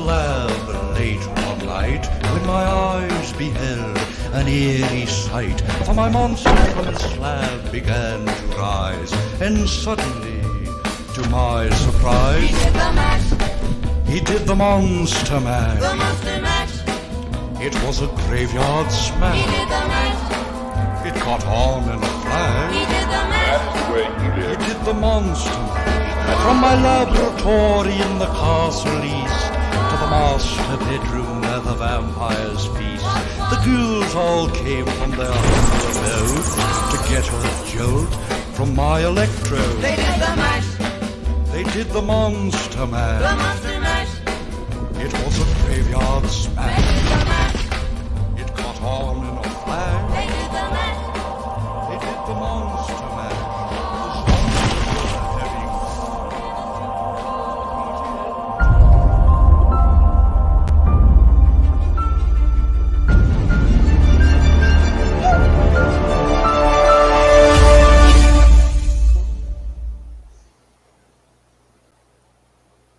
lab late one night when my eyes beheld an eerie sight. For my monster from the slab began to rise, and suddenly, to my surprise, He did the mash. He did the monster mash. The monster mash. It was a graveyard smash. He did the mash. It caught on in a He flash. did the mash. That's the way you He live. did the monster mash. From my laboratory in the castle east to the master bedroom where the vampires feast, the ghouls all came from their abode to get a jolt from my electrode. They did the mash. They did the monster The mash. monster mash. It was a graveyard They smash. did the mash. It caught on in a flash. They did the mash. They did the monster mash. The zombies were having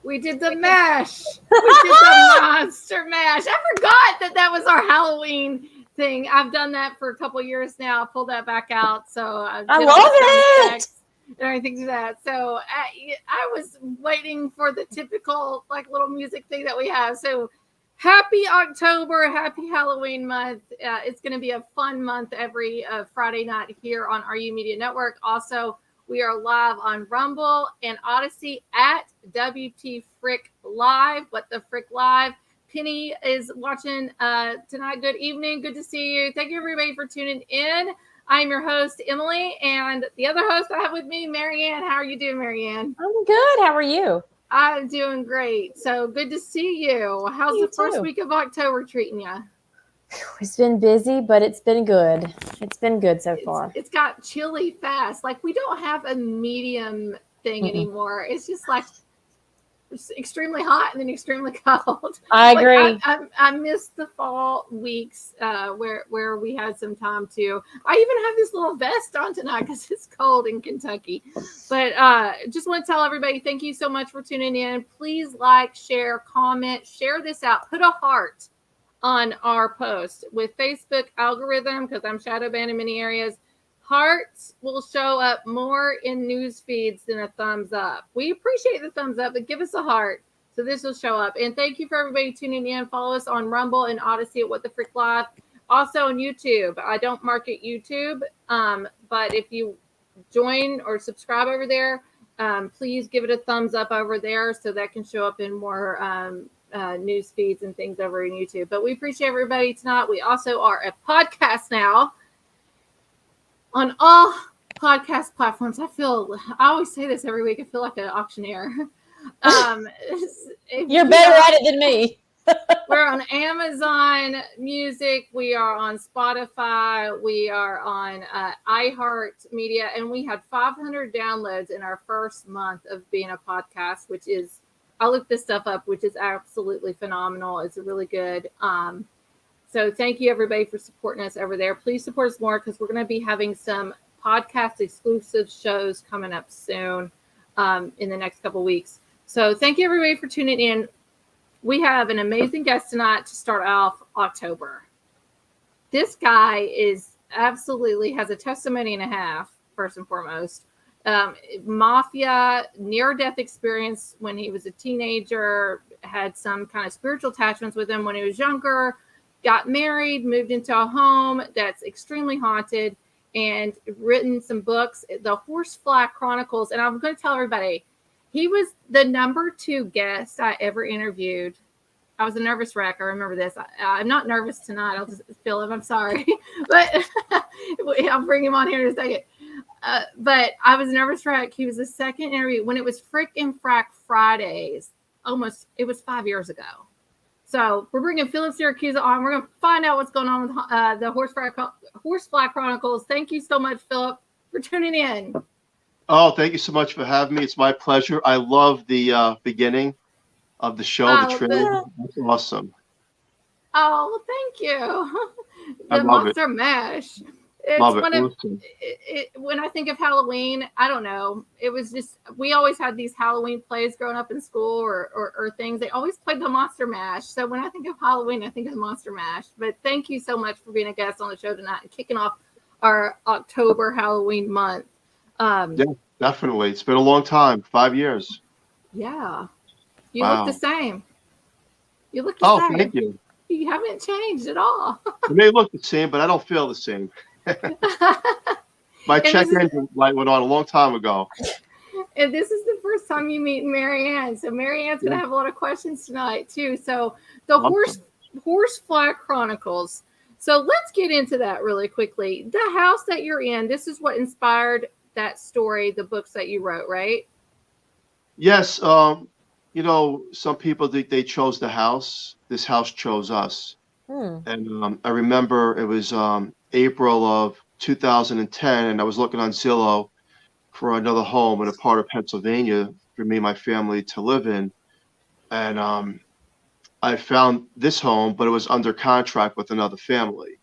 We did the mash. We did the monster mash. I forgot that was our Halloween thing. I've done that for a couple years now. I pulled that back out. So I love it. And everything to that. So I was waiting for the typical like little music thing that we have. So happy October, happy Halloween month. It's going to be a fun month every Friday night here on RU Media Network. Also, we are live on Rumble and Odyssey at WTFrick Live. What the Frick Live. Penny is watching tonight. Good evening. Good to see you. Thank you, everybody, for tuning in. I'm your host, Emily, and the other host I have with me, Marianne. How are you doing, Marianne? I'm good. How are you? I'm doing great. So good to see you. How's You the first too. week of October treating you? It's been busy, but it's been good. It's been good so far. It's got chilly fast. Like we don't have a medium thing anymore. It's just like it's extremely hot and then extremely cold. I Like, agree. I miss the fall weeks where we had some time to. I even have this little vest on tonight because it's cold in Kentucky. But just want to tell everybody thank you so much for tuning in. Please like, share, comment, share this out. Put a heart on our post with Facebook algorithm because I'm shadow banned in many areas. Hearts will show up more in news feeds than a thumbs up. We appreciate the thumbs up, but give us a heart so this will show up. And thank you for everybody tuning in. Follow us on Rumble and Odyssey at What the Frick Live. Also on YouTube. I don't market YouTube, but if you join or subscribe over there, please give it a thumbs up over there so that can show up in more news feeds and things over in YouTube. But we appreciate everybody tonight. We also are a podcast now on all podcast platforms. I always say this every week. I feel like an auctioneer. You're better at it than me. We're on Amazon Music. We are on Spotify. We are on iHeart Media. And we had 500 downloads in our first month of being a podcast, which is, I looked this stuff up, which is absolutely phenomenal. It's really good. So thank you, everybody, for supporting us over there. Please support us more because we're going to be having some podcast exclusive shows coming up soon in the next couple weeks. So thank you, everybody, for tuning in. We have an amazing guest tonight to start off October. This guy is absolutely has a testimony and a half, first and foremost. Mafia, near-death experience when he was a teenager, had some kind of spiritual attachments with him when he was younger, got married, moved into a home that's extremely haunted, and written some books, the Horsefly Chronicles. And I'm going to tell everybody, he was the number 2 guest I ever interviewed. I was a nervous wreck. I remember this. I'm not nervous tonight. I'll just feel him. I'm sorry. But I'll bring him on here in a second. But I was a nervous wreck. He was the second interview when it was Frick and Frack Fridays. It was 5 years ago. So we're bringing Philip Siracusa on. We're going to find out what's going on with the Horsefly Chronicles. Thank you so much, Philip, for tuning in. Oh, thank you so much for having me. It's my pleasure. I love the beginning of the show, the trailer. That's awesome. Oh, well, thank you. I The love Monster Mash. It's Love it. one of Listen. when I think of Halloween, I don't know. It was just we always had these Halloween plays growing up in school or things. They always played the Monster Mash. So when I think of Halloween, I think of the Monster Mash. But thank you so much for being a guest on the show tonight and kicking off our October Halloween month. Yeah, definitely. It's been a long time. 5 years. Yeah, you look the Wow. same. You look the Oh, same. thank you. You haven't changed at all. It may look the same, but I don't feel the same. My check engine light went on a long time ago. And this is the first time you meet Marianne. So Marianne's going to Yeah. have a lot of questions tonight too. So the Awesome. Horsefly Chronicles. So let's get into that really quickly. The house that you're in, this is what inspired that story, the books that you wrote, right? Yes. Some people think they chose the house. This house chose us. And I remember it was April of 2010, and I was looking on Zillow for another home in a part of Pennsylvania for me and my family to live in. And I found this home, but it was under contract with another family.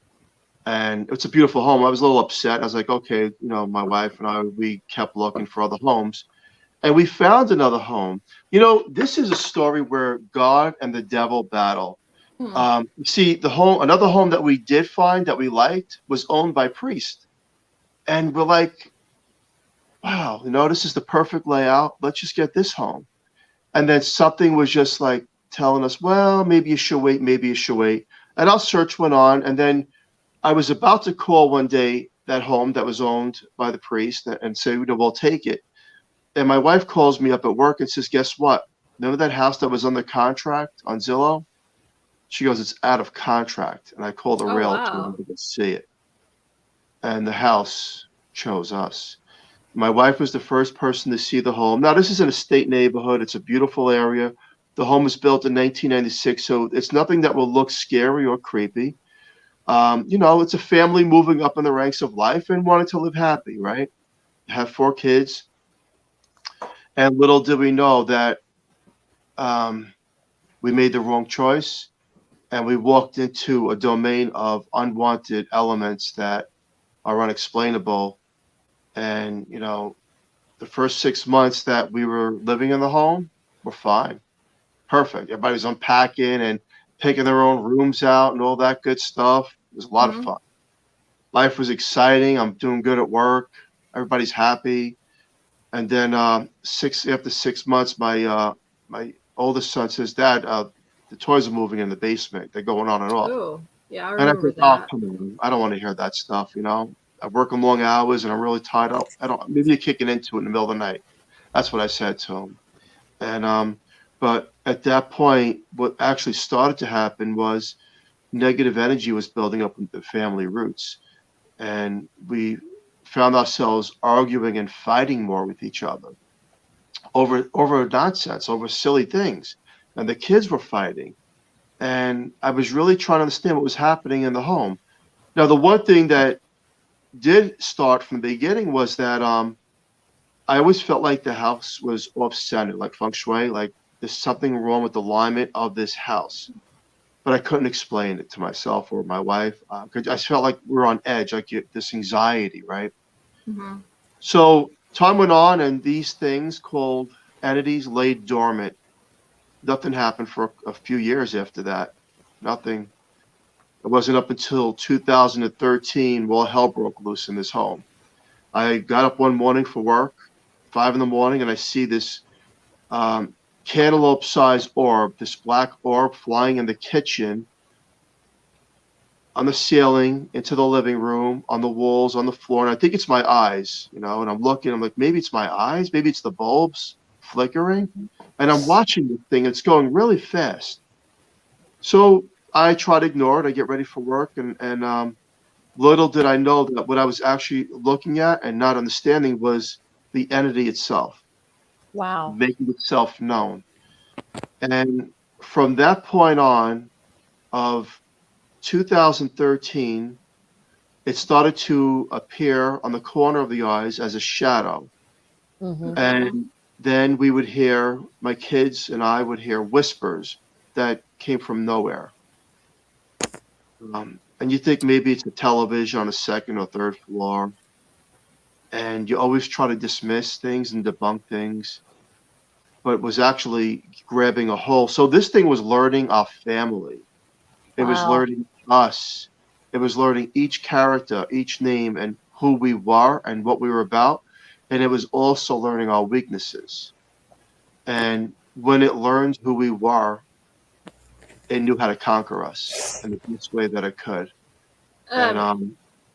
And it's a beautiful home. I was a little upset. I was like, okay, my wife and I, we kept looking for other homes. And we found another home. This is a story where God and the devil battle. See, another home that we did find that we liked was owned by priest. And we're like, wow, this is the perfect layout. Let's just get this home. And then something was just like telling us, well, maybe you should wait, maybe you should wait. And our search went on. And then I was about to call one day that home that was owned by the priest and say, we'll take it. And my wife calls me up at work and says, guess what? Remember that house that was under contract on Zillow? She goes, it's out of contract. And I called the realtor Wow. to go see it. And the house chose us. My wife was the first person to see the home. Now, this is an estate neighborhood. It's a beautiful area. The home was built in 1996, so it's nothing that will look scary or creepy. It's a family moving up in the ranks of life and wanting to live happy, right? Have 4 kids. And little did we know that we made the wrong choice, and we walked into a domain of unwanted elements that are unexplainable. And, the first 6 months that we were living in the home were fine. Perfect. Everybody was unpacking and taking their own rooms out and all that good stuff. It was a lot of fun. Life was exciting. I'm doing good at work. Everybody's happy. And then after 6 months, my oldest son says, Dad, the toys are moving in the basement. They're going on and off. Oh, yeah, I And I remember said, oh, that. come on. I don't want to hear that stuff, I work in long hours and I'm really tired out. Maybe you're kicking into it in the middle of the night. That's what I said to him. And but at that point, what actually started to happen was negative energy was building up in the family roots. And we found ourselves arguing and fighting more with each other over nonsense, over silly things. And the kids were fighting. And I was really trying to understand what was happening in the home. Now, the one thing that did start from the beginning was that I always felt like the house was off-center, like feng shui, like there's something wrong with the alignment of this house. But I couldn't explain it to myself or my wife. I felt like we were on edge, like this anxiety, right? So time went on, and these things called entities lay dormant. Nothing happened for a few years after that. Nothing. It wasn't up until 2013 while hell broke loose in this home. I got up one morning for work, 5 in the morning, and I see this cantaloupe-sized orb, this black orb flying in the kitchen, on the ceiling, into the living room, on the walls, on the floor. And I think it's my eyes, and I'm looking, I'm like, maybe it's my eyes, maybe it's the bulbs flickering. And I'm watching the thing, it's going really fast. So I try to ignore it. I get ready for work, and little did I know that what I was actually looking at and not understanding was the entity itself. Wow. Making itself known. And from that point on of 2013, it started to appear on the corner of the eyes as a shadow. And then we would hear, my kids and I would hear whispers that came from nowhere. and you think maybe it's a television on a second or third floor, and you always try to dismiss things and debunk things, but it was actually grabbing a hold. So this thing was learning our family. It was Wow. learning us. It was learning each character, each name, and who we were and what we were about. And it was also learning our weaknesses. And when it learned who we were, it knew how to conquer us in the best way that it could. And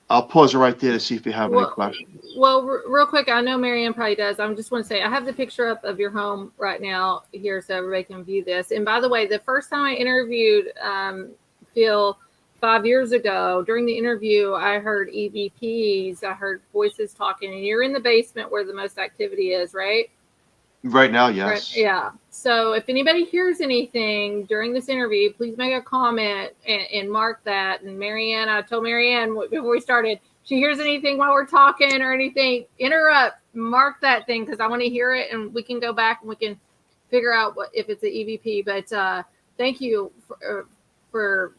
I'll pause it right there to see if you have any questions. Well, real quick, I know Marianne probably does. I just want to say I have the picture up of your home right now here so everybody can view this. And by the way, the first time I interviewed Phil 5 years ago, during the interview, I heard EVPs, I heard voices talking, and you're in the basement where the most activity is, right? Right now, yes. Right, yeah. So if anybody hears anything during this interview, please make a comment and mark that. And Marianne, I told Marianne before we started, she hears anything while we're talking or anything, interrupt, mark that thing because I want to hear it and we can go back and we can figure out if it's an EVP. But thank you for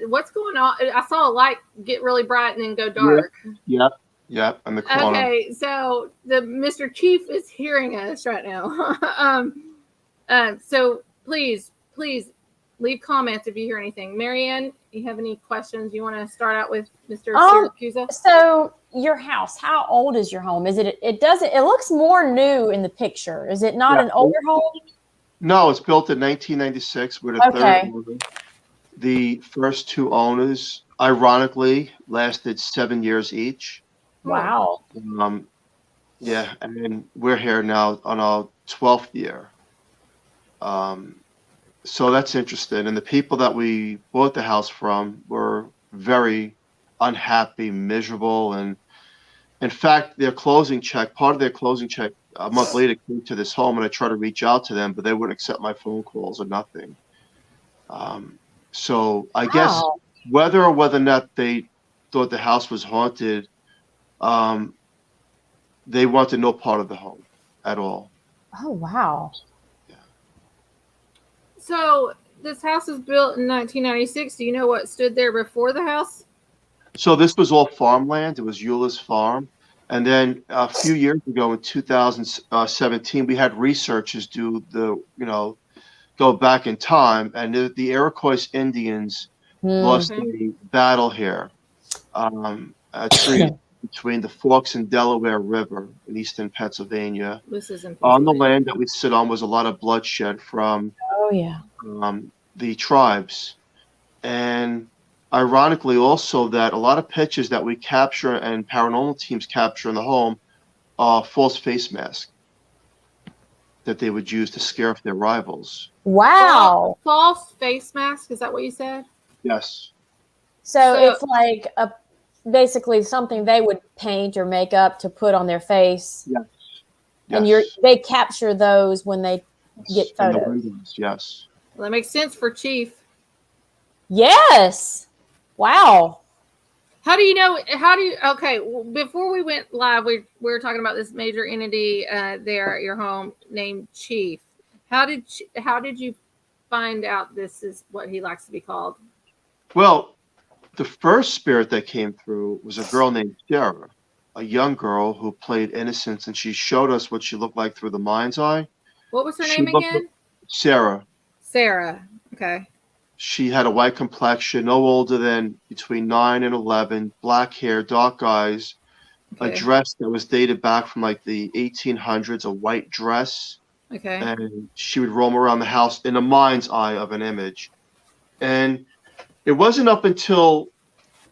what's going on. I saw a light get really bright and then go dark. Yep, in the corner. Okay, so the Mr. Chief is hearing us right now. So please leave comments if you hear anything. Marianne, you have any questions? You want to start out with Mr. Siracusa? So your house, how old is your home? Is it looks more new in the picture. Is it not an older home? No, it's built in 1996 with a third owner. The first two owners, ironically, lasted 7 years each. Wow. Yeah, and then we're here now on our 12th year. So that's interesting. And the people that we bought the house from were very unhappy, miserable, and in fact, part of their closing check a month later came to this home, and I tried to reach out to them, but they wouldn't accept my phone calls or nothing. So I guess whether or not they thought the house was haunted, they wanted no part of the home at all. Oh, wow. Yeah. So this house was built in 1996. Do you know what stood there before the house? So this was all farmland. It was Eula's farm. And then a few years ago in 2017, we had researchers go back in time, and the Iroquois Indians lost a battle here. A tree between the Forks and Delaware River in Easton, Pennsylvania. This is in On the land that we sit on was a lot of bloodshed from the tribes. And ironically also that a lot of pictures that we capture and paranormal teams capture in the home are false face masks that they would use to scare off their rivals. Wow. False face mask, is that what you said? Yes. So it's like basically something they would paint or make up to put on their face. Yes. And they capture those when they get photos. Yes. Well, that makes sense for Chief. Yes. Wow. How do you okay, well, before we went live, we were talking about this major entity there at your home named Chief. How did you find out this is what he likes to be called? Well, the first spirit that came through was a girl named Sarah, a young girl who played innocence, and she showed us what she looked like through the mind's eye. What was her name again? Sarah. Sarah. Okay. She had a white complexion, no older than between 9 and 11, black hair, dark eyes, a dress that was dated back from like the 1800s, a white dress. Okay. And she would roam around the house in the mind's eye of an image. And it wasn't up until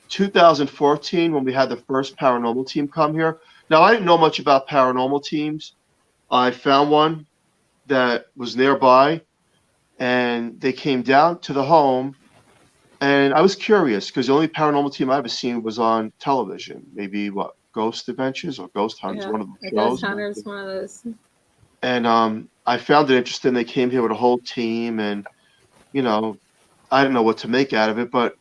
2014 when we had the first paranormal team come here. Now, I didn't know much about paranormal teams. I found one that was nearby, and they came down to the home, and I was curious because the only paranormal team I ever seen was on television. Maybe Ghost Adventures or Ghost Hunters, one of the shows. Ghost Hunters, one of those. And I found it interesting. They came here with a whole team, and I didn't know what to make out of it, but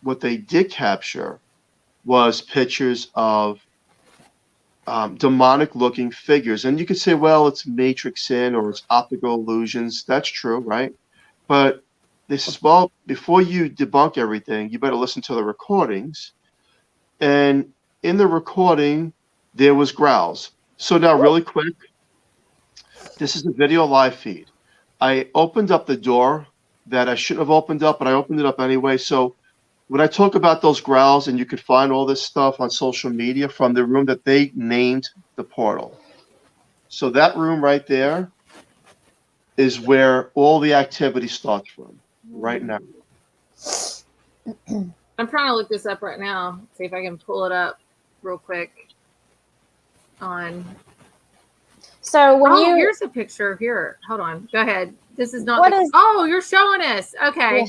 what they did capture was pictures of demonic-looking figures. And you could say, well, it's matrix in or it's optical illusions. That's true, right? But they says, well, before you debunk everything, you better listen to the recordings. And in the recording, there was growls. So now really quick, this is a video live feed. I opened up the door that I shouldn't have opened up, but I opened it up anyway. So when I talk about those growls, and you could find all this stuff on social media from the room that they named the portal. So that room right there is where all the activity starts from right now. I'm trying to look this up right now. See if I can pull it up real quick. So when here's a picture here. Hold on. Go ahead. This is not. What you're showing us. Okay. Yeah.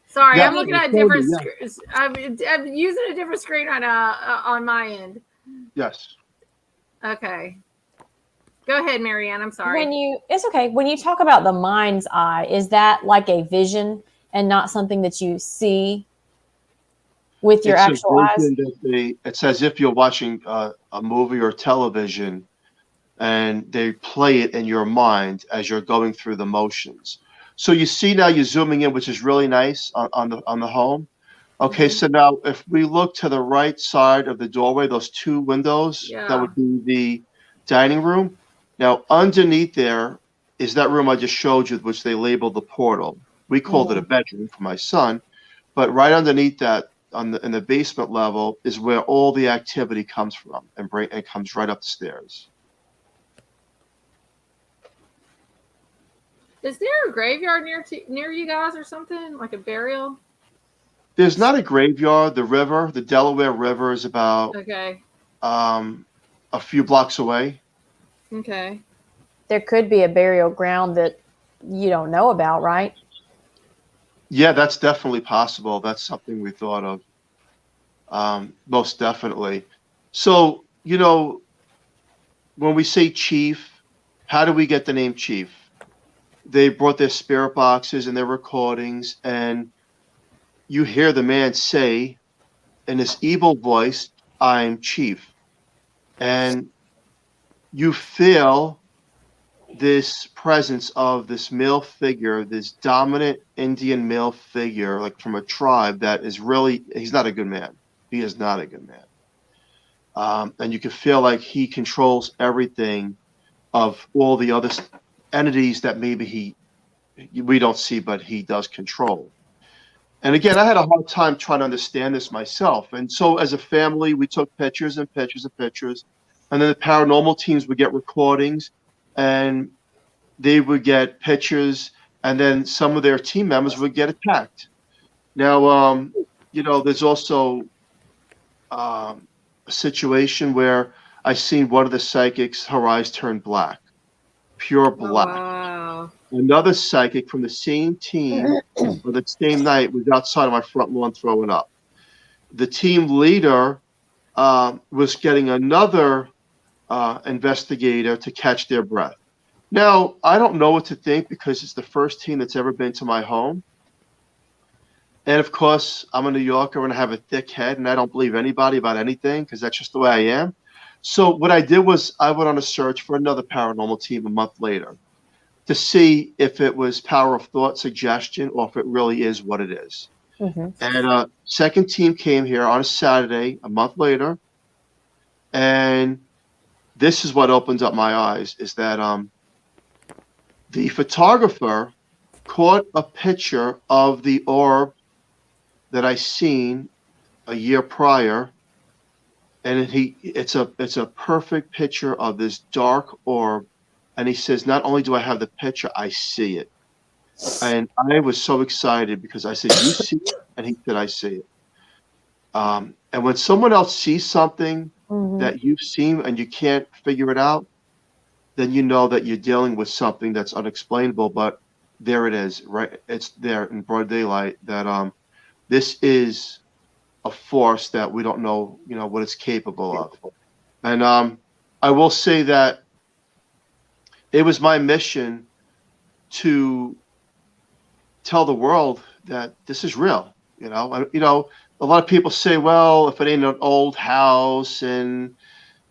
Sorry, Yeah, I'm looking at a different. I'm using a different screen on my end. Yes. Okay. Go ahead, Marianne. I'm sorry. It's okay. When you talk about the mind's eye, is that like a vision and not something that you see with your actual eyes? It's as if you're watching a movie or television, and they play it in your mind as you're going through the motions. So you see now you're zooming in, which is really nice on the home. Okay, so now if we look to the right side of the doorway, those two windows, that would be the dining room. Now underneath there is that room I just showed you, which they labeled the portal. We called it a bedroom for my son, but right underneath that, in the basement level, is where all the activity comes from, and it comes right up the stairs. Is there a graveyard near you guys or something, like a burial? There's not a graveyard. The Delaware River is about a few blocks away. Okay. There could be a burial ground that you don't know about, right? Yeah, that's definitely possible. That's something we thought of. Most definitely. So, when we say chief, how do we get the name chief? They brought their spirit boxes and their recordings, and you hear the man say in his evil voice, "I'm chief." And you feel this presence of this male figure, this dominant Indian male figure, like from a tribe that is really, he's not a good man. He is not a good man. And you can feel like he controls everything of all the other entities that maybe we don't see, but he does control. And again, I had a hard time trying to understand this myself. And so as a family, we took pictures and pictures and pictures. And then the paranormal teams would get recordings, and they would get pictures, and then some of their team members would get attacked. Now, there's also a situation where I seen one of the psychics, her eyes turn black, pure black. Wow. Another psychic from the same team or the same night was outside of my front lawn throwing up. The team leader was getting another investigator to catch their breath. Now, I don't know what to think because it's the first team that's ever been to my home. And of course, I'm a New Yorker and I have a thick head, and I don't believe anybody about anything because that's just the way I am. So what I did was I went on a search for another paranormal team a month later to see if it was power of thought, suggestion, or if it really is what it is. And second team came here on a Saturday a month later, and this is what opens up my eyes, is that the photographer caught a picture of the orb that I seen a year prior, and it's a perfect picture of this dark orb, and he says, not only do I have the picture, I see it. And I was so excited because I said, you see it? And he said, I see it. And when someone else sees something that you've seen and you can't figure it out, then you know that you're dealing with something that's unexplainable. But there it is, right? It's there in broad daylight that this is a force that we don't know, what it's capable of. And I will say that it was my mission to tell the world that this is real. A lot of people say, well, if it ain't an old house and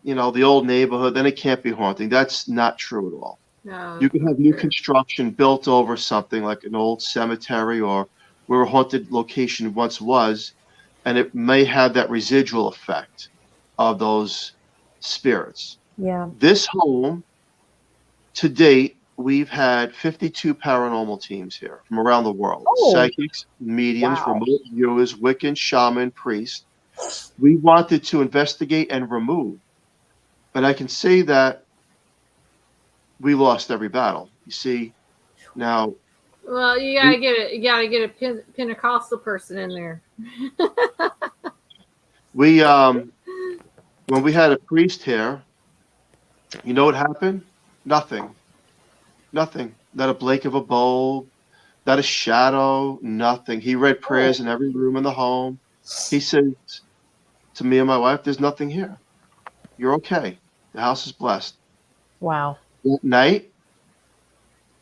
the old neighborhood, then it can't be haunting. That's not true at all. No. You can have new construction built over something like an old cemetery or where a haunted location once was, and it may have that residual effect of those spirits. Yeah. This home, to date, we've had 52 paranormal teams here from around the world. Oh, Psychics, mediums, wow. remote viewers, Wiccan, shaman, priests. We wanted to investigate and remove, but I can say that we lost every battle. You see, now Well, you gotta get it. You gotta get a Pentecostal person in there. we when we had a priest here, you know what happened? Nothing. Nothing. Not a blink of a bulb, not a shadow, nothing. He read prayers in every room in the home. He said to me and my wife, "There's nothing here. You're okay. The house is blessed." Wow. That night,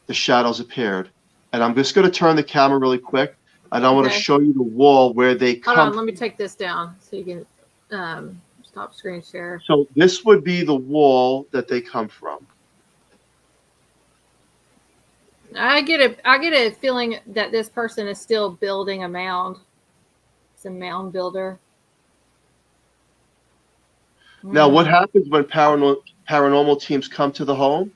the shadows appeared. And I'm just going to turn the camera really quick. And I want to Okay. show you the wall where they Hold come on, let me take this down so you can stop screen share. So this would be the wall that they come from. I get a feeling that this person is still building a mound. It's a mound builder. Now, what happens when paranormal teams come to the home?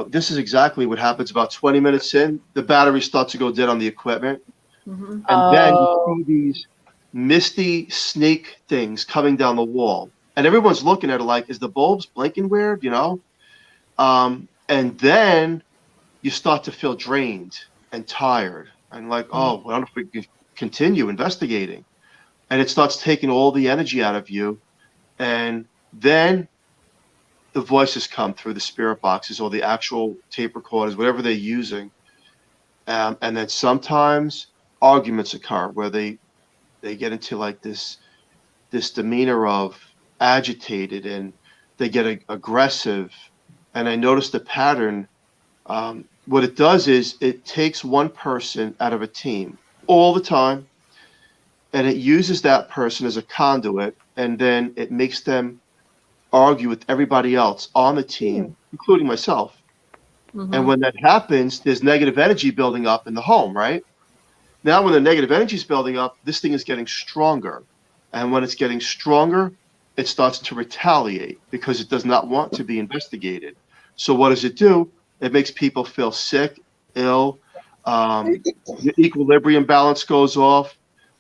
This is exactly what happens about 20 minutes in. The battery starts to go dead on the equipment. Mm-hmm. And then you see these misty snake things coming down the wall. And everyone's looking at it like, is the bulbs blinking weird, you know? And then you start to feel drained and tired. And like, oh, I don't know if we can continue investigating. And it starts taking all the energy out of you. And then the voices come through the spirit boxes or the actual tape recorders, whatever they're using. And then sometimes arguments occur where they get into like this demeanor of agitated, and they get aggressive. And I noticed a pattern. What it does is it takes one person out of a team all the time, and it uses that person as a conduit, and then it makes them argue with everybody else on the team, including myself. Mm-hmm. And when that happens, there's negative energy building up in the home, right? Now, when the negative energy is building up, this thing is getting stronger. And when it's getting stronger, it starts to retaliate because it does not want to be investigated. So what does it do? It makes people feel sick, ill. Your equilibrium balance goes off.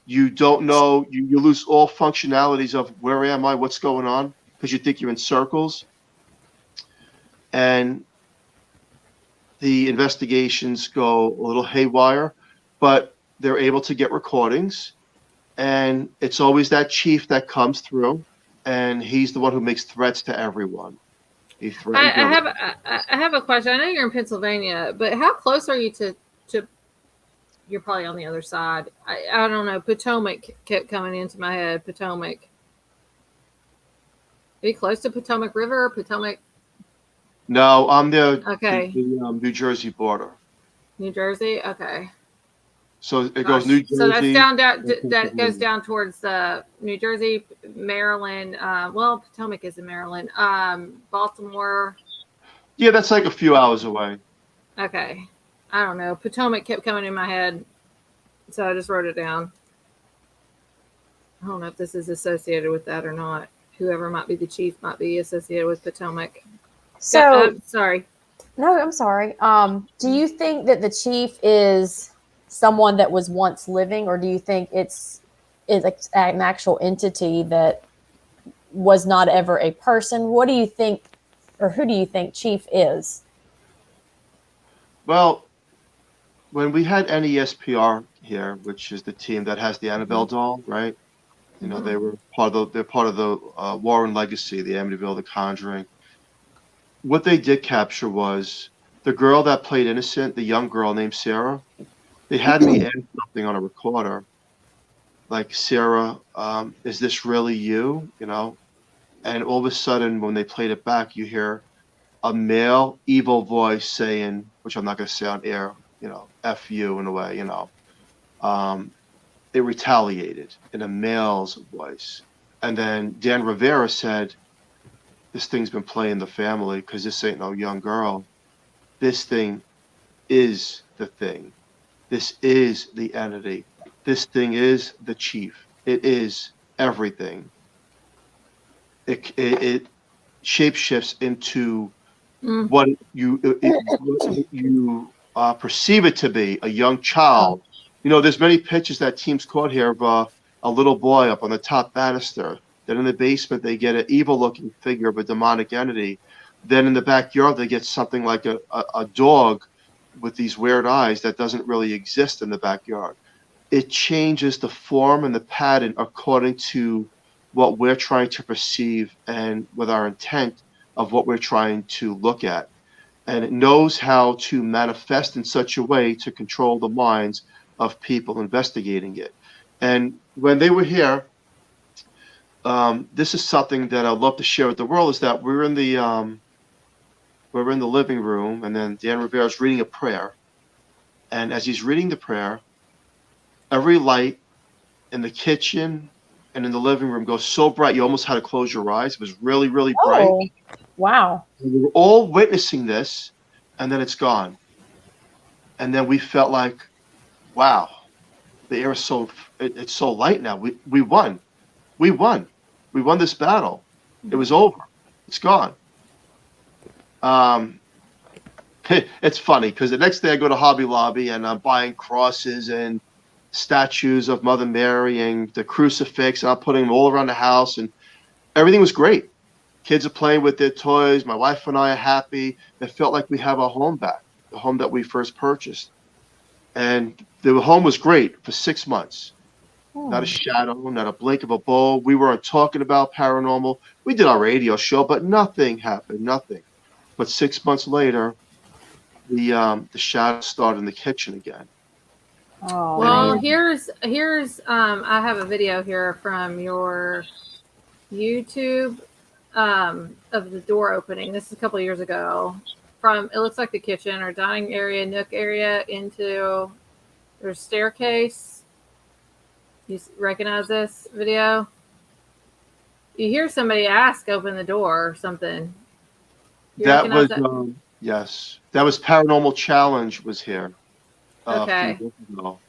You don't know, you lose all functionalities of where am I, what's going on, because you think you're in circles. And the investigations go a little haywire, but they're able to get recordings. And it's always that chief that comes through, and he's the one who makes threats to everyone. He threatens I have a question. I know you're in Pennsylvania, but how close are you to you're probably on the other side. I don't know. Potomac kept coming into my head. Potomac. Are you close to Potomac River or Potomac? No, I'm the New Jersey border. New Jersey? Okay. So it goes New Jersey. So that's that goes down towards New Jersey, Maryland. Well, Potomac is in Maryland. Baltimore. Yeah, that's like a few hours away. Okay. I don't know. Potomac kept coming in my head, so I just wrote it down. I don't know if this is associated with that or not. Whoever might be the chief might be associated with Potomac. So, sorry. No, I'm sorry. Do you think that the chief is someone that was once living, or do you think it's an actual entity that was not ever a person? What do you think, or who do you think chief is? Well, when we had NESPR here, which is the team that has the Annabelle doll, right? You know, they're part of the Warren legacy, the Amityville, the Conjuring. What they did capture was the girl that played innocent, the young girl named Sarah. They had me add something on a recorder, like, Sarah, is this really you? You know, and all of a sudden, when they played it back, you hear a male evil voice saying, which I'm not going to say on air, you know, F you in a way, you know. They retaliated in a male's voice. And then Dan Rivera said, this thing's been playing the family because this ain't no young girl. this thing is the thing. This is the entity. This thing is the chief. It is everything. It shapeshifts into what you perceive it to be, a young child. You know, there's many pictures that teams caught here of a little boy up on the top banister. Then in the basement, they get an evil-looking figure of a demonic entity. Then in the backyard, they get something like a dog with these weird eyes that doesn't really exist in the backyard. It changes the form and the pattern according to what we're trying to perceive and with our intent of what we're trying to look at. And it knows how to manifest in such a way to control the minds of people investigating it. And when they were here, this is something that I'd love to share with the world, is that we're in the living room, and then Dan Rivera's reading a prayer. And as he's reading the prayer, every light in the kitchen and in the living room goes so bright you almost had to close your eyes. It was really, really bright. Oh, wow. We were all witnessing this, and then it's gone. And then we felt like, wow, the air is it's so light now. We won. We won. We won this battle. It was over. It's gone. It's funny because the next day I go to Hobby Lobby and I'm buying crosses and statues of Mother Mary and the crucifix, and I'm putting them all around the house, and everything was great. Kids are playing with their toys. My wife and I are happy. It felt like we have our home back, the home that we first purchased. And the home was great for 6 months. Not a shadow, not a blink of a bulb. We weren't talking about paranormal. We did our radio show, but nothing happened, nothing. But 6 months later, the shadow started in the kitchen again. Oh, Well, here's I have a video here from your YouTube of the door opening. This is a couple of years ago. From, it looks like the kitchen or dining area, nook area, into there's staircase. You recognize this video? You hear somebody ask, "Open the door" or something. You That was recognize yes. That was Paranormal Challenge was here. Okay. A few years ago.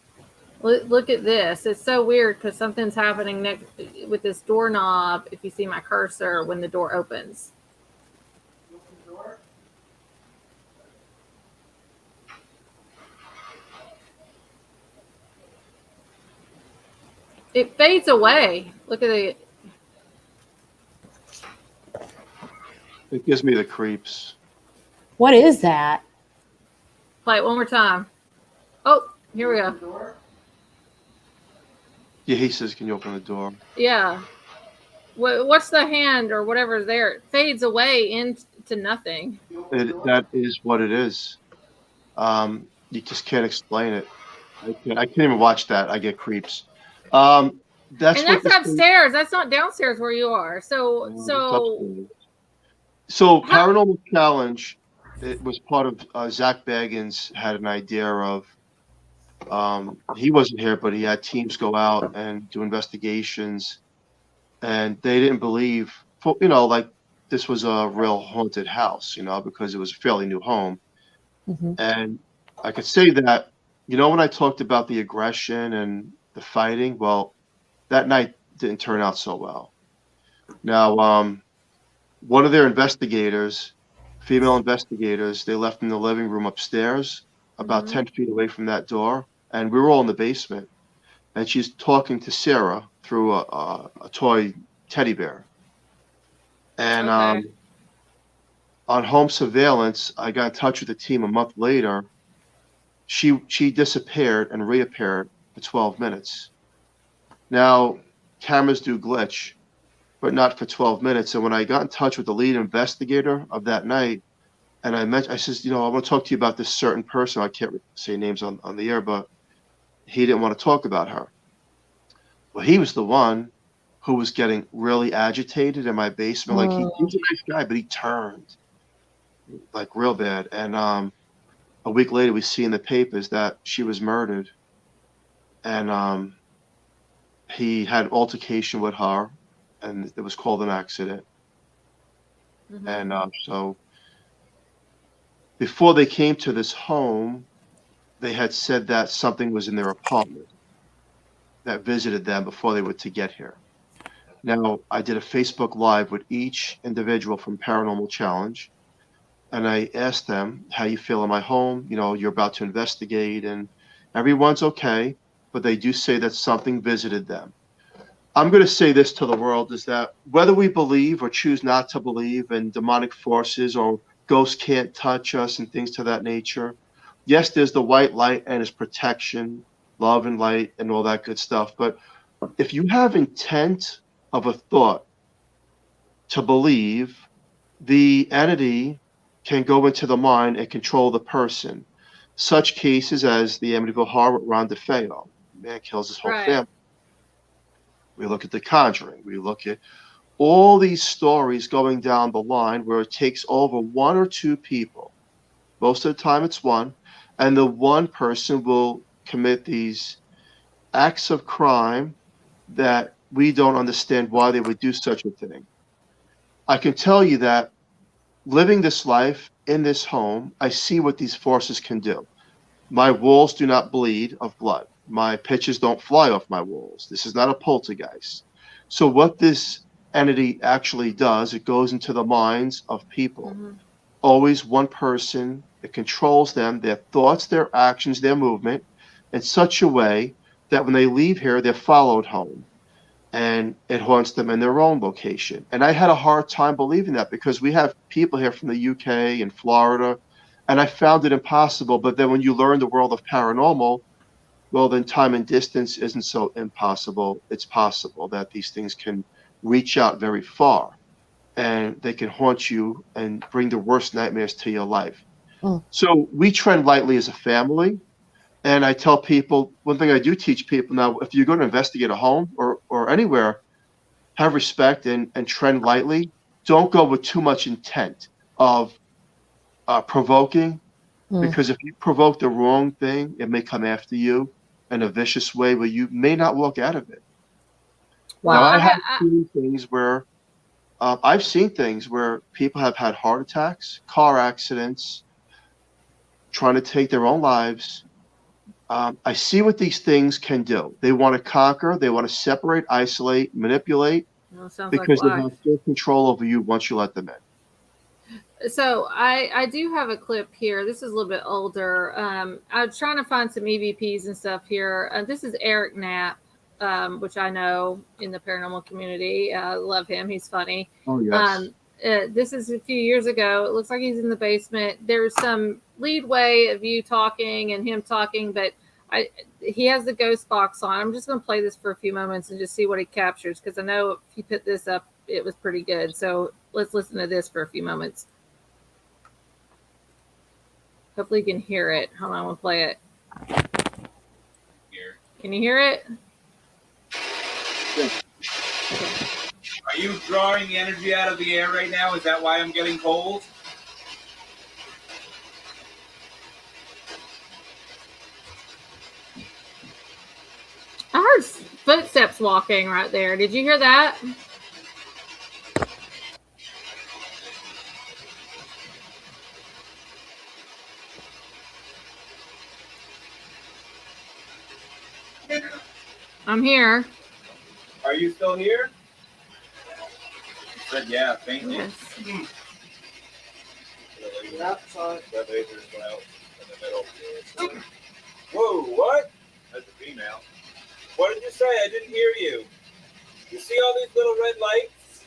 Look at this. It's so weird because something's happening next with this doorknob. If you see my cursor when the door opens. It fades away. Look at it. It gives me the creeps. what is that? Play it one more time. Oh, here we go. Yeah, he says, "Can you open the door?" Yeah. What's the hand or whatever's there? It fades away into nothing. That is what it is. You just can't explain it. I can't even watch that. I get creeps. That's And what that's this thing- upstairs. That's not downstairs where you are. So Paranormal Challenge, it was part of Zach Baggins had an idea of. He wasn't here, but he had teams go out and do investigations, and they didn't believe, like this was a real haunted house, because it was a fairly new home. And I could say that, when I talked about the aggression and the fighting, well, that night didn't turn out so well. Now, one of their investigators, female investigators, they left in the living room upstairs, about 10 feet away from that door, and we were all in the basement. And she's talking to Sarah through a toy teddy bear. And on home surveillance, I got in touch with the team a month later. She disappeared and reappeared for 12 minutes. Now, cameras do glitch, but not for 12 minutes. And when I got in touch with the lead investigator of that night, and I says, I want to talk to you about this certain person. I can't say names on the air, but he didn't want to talk about her. Well, he was the one who was getting really agitated in my basement. Like, he was a nice guy, but he turned like real bad. And a week later, we see in the papers that she was murdered. And he had an altercation with her, and it was called an accident. And so before they came to this home, they had said that something was in their apartment that visited them before they were to get here. Now, I did a Facebook Live with each individual from Paranormal Challenge, and I asked them, how you feel in my home? You know, you're about to investigate, and everyone's okay, but they do say that something visited them. I'm going to say this to the world, is that whether we believe or choose not to believe in demonic forces or ghosts can't touch us and things to that nature, yes, there's the white light and its protection, love and light and all that good stuff. But if you have intent of a thought to believe, the entity can go into the mind and control the person. Such cases as the Amityville Horror with Ron DeFeo. Man kills his whole family. We look at The Conjuring. We look at all these stories going down the line where it takes over one or two people. Most of the time it's one. And the one person will commit these acts of crime that we don't understand why they would do such a thing. I can tell you that living this life in this home, I see what these forces can do. My walls do not bleed of blood. My pitches don't fly off my walls. This is not a poltergeist. So what this entity actually does, it goes into the minds of people. Mm-hmm. Always one person. It controls them, their thoughts, their actions, their movement in such a way that when they leave here, they're followed home. And it haunts them in their own location. And I had a hard time believing that because we have people here from the UK and Florida, and I found it impossible. But then when you learn the world of paranormal, well, then time and distance isn't so impossible. It's possible that these things can reach out very far, and they can haunt you and bring the worst nightmares to your life. So we tread lightly as a family. And I tell people, one thing I do teach people now, if you're going to investigate a home or anywhere, have respect and tread lightly. Don't go with too much intent of provoking, because if you provoke the wrong thing, it may come after you in a vicious way where you may not walk out of it. Well, now, I have seen things where I've seen things where people have had heart attacks, car accidents, trying to take their own lives. I see what these things can do. They want to conquer. They want to separate, isolate, manipulate, because they have full control over you once you let them in. So I do have a clip here. This is a little bit older. I was trying to find some EVPs and stuff here. This is Eric Knapp, which I know in the paranormal community. I love him. He's funny. Oh, yes. This is a few years ago. It looks like he's in the basement. There's some leadway of you talking and him talking, but he has the ghost box on. I'm just going to play this for a few moments and just see what he captures, because I know if he put this up, it was pretty good. So let's listen to this for a few moments. Hopefully you can hear it. Hold on, we'll play it. Can you hear it? Yeah. Okay. Are you drawing the energy out of the air right now? Is that why I'm getting cold? I heard footsteps walking right there. Did you hear that? I'm here. Are you still here? You said yeah, thank you. Yes. That laser just went out in the middle. Whoa, what? That's a female. What did you say? I didn't hear you. You see all these little red lights?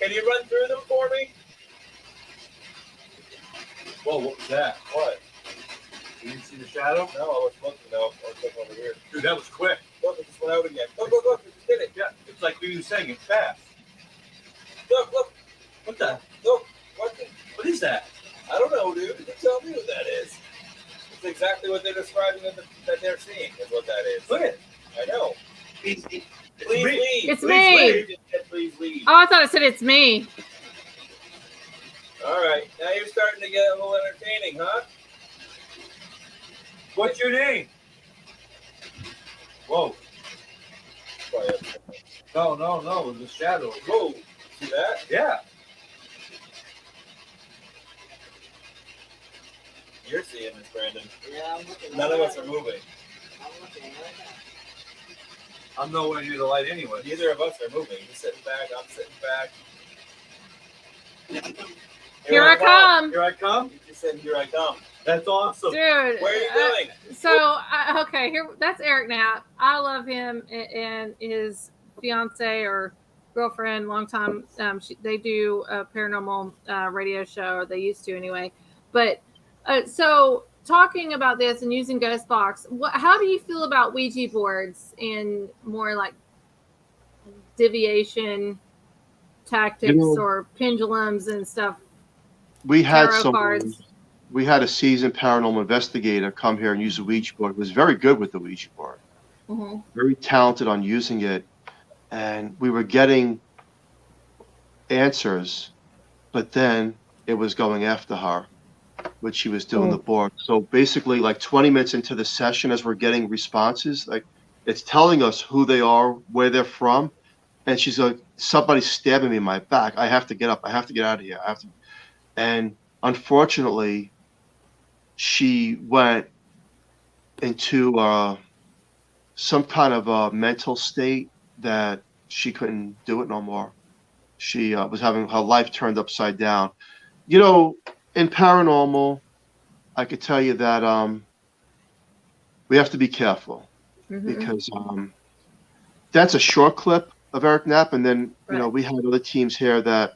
Can you run through them for me? Whoa, what was that? What? You didn't see the shadow? No, I was looking. No, I was looking over here. Dude, that was quick. Look, it just went out again. Look, look, look. It just did it. Yeah, it's like we were saying, it's fast. Look, look. What the? Look. What is that? I don't know, dude. You tell me what that is. It's exactly what they're describing that they're seeing is what that is. Look at it. I know. Please leave. It's please me. Leave. Please leave. Oh, I thought it said it's me. All right. Now you're starting to get a little entertaining, huh? What's your name? Whoa. No. It was a shadow. Whoa. See that? Yeah. You're seeing this, Brandon. Yeah, I'm looking. None of us are moving. I'm looking right now. I'm nowhere near the light anyway. Neither of us are moving. You're sitting back. I'm sitting back. Here I come. Here I come. You just said, "Here I come." That's awesome, dude. Where are you going? Okay, here. That's Eric Knapp. I love him and his fiance or girlfriend, long time. They do a paranormal radio show, or they used to anyway. But so talking about this and using Ghostbox, how do you feel about Ouija boards and more like divination tactics or pendulums and stuff? We had cards. We had a seasoned paranormal investigator come here and use a Ouija board. He was very good with the Ouija board. Mm-hmm. Very talented on using it. And we were getting answers, but then it was going after her, which she was doing the board. So basically, like 20 minutes into the session, as we're getting responses, like it's telling us who they are, where they're from. And she's like, somebody's stabbing me in my back. I have to get up. I have to get out of here. And unfortunately, she went into some kind of a mental state that she couldn't do it no more. She was having her life turned upside down. You know, in paranormal, I could tell you that we have to be careful because that's a short clip of Eric Knapp, and then you know we had other teams here that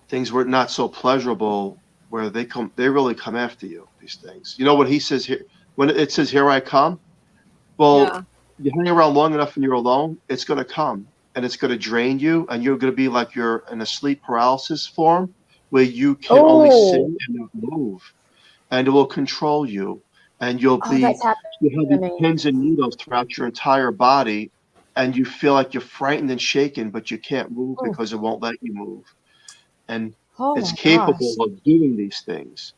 things were not so pleasurable, where they really come after you. These things, you know, when he says here, when it says "Here I come," well, you hang around long enough and you're alone, it's going to come and it's going to drain you, and you're going to be like you're in a sleep paralysis form where you can only sit and not move, and it will control you, and you'll have pins and needles throughout your entire body, and you feel like you're frightened and shaken, but you can't move because it won't let you move. And it's capable of doing these things.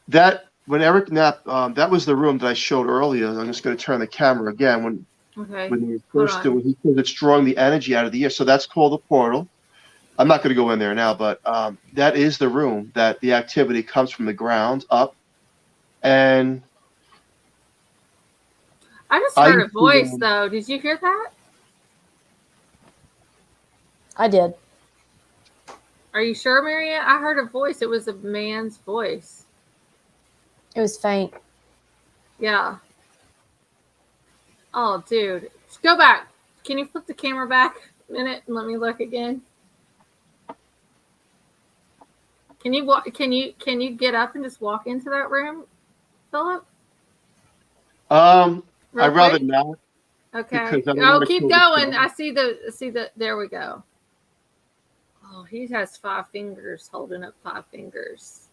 That when Eric Knapp, that was the room that I showed earlier. I'm just going to turn the camera again. When we first do it, he says it's drawing the energy out of the air. So that's called a portal. I'm not going to go in there now, but that is the room that the activity comes from the ground up. And I just heard a voice, though. Did you hear that? I did. Are you sure, Marianne? I heard a voice. It was a man's voice. It was faint. Yeah. Oh, dude. Go back. Can you flip the camera back a minute and let me look again? Can you get up and just walk into that room, Philip? I'd rather not. Okay. Oh, keep going. I see the. There we go. Oh, he has 5 fingers, holding up 5 fingers.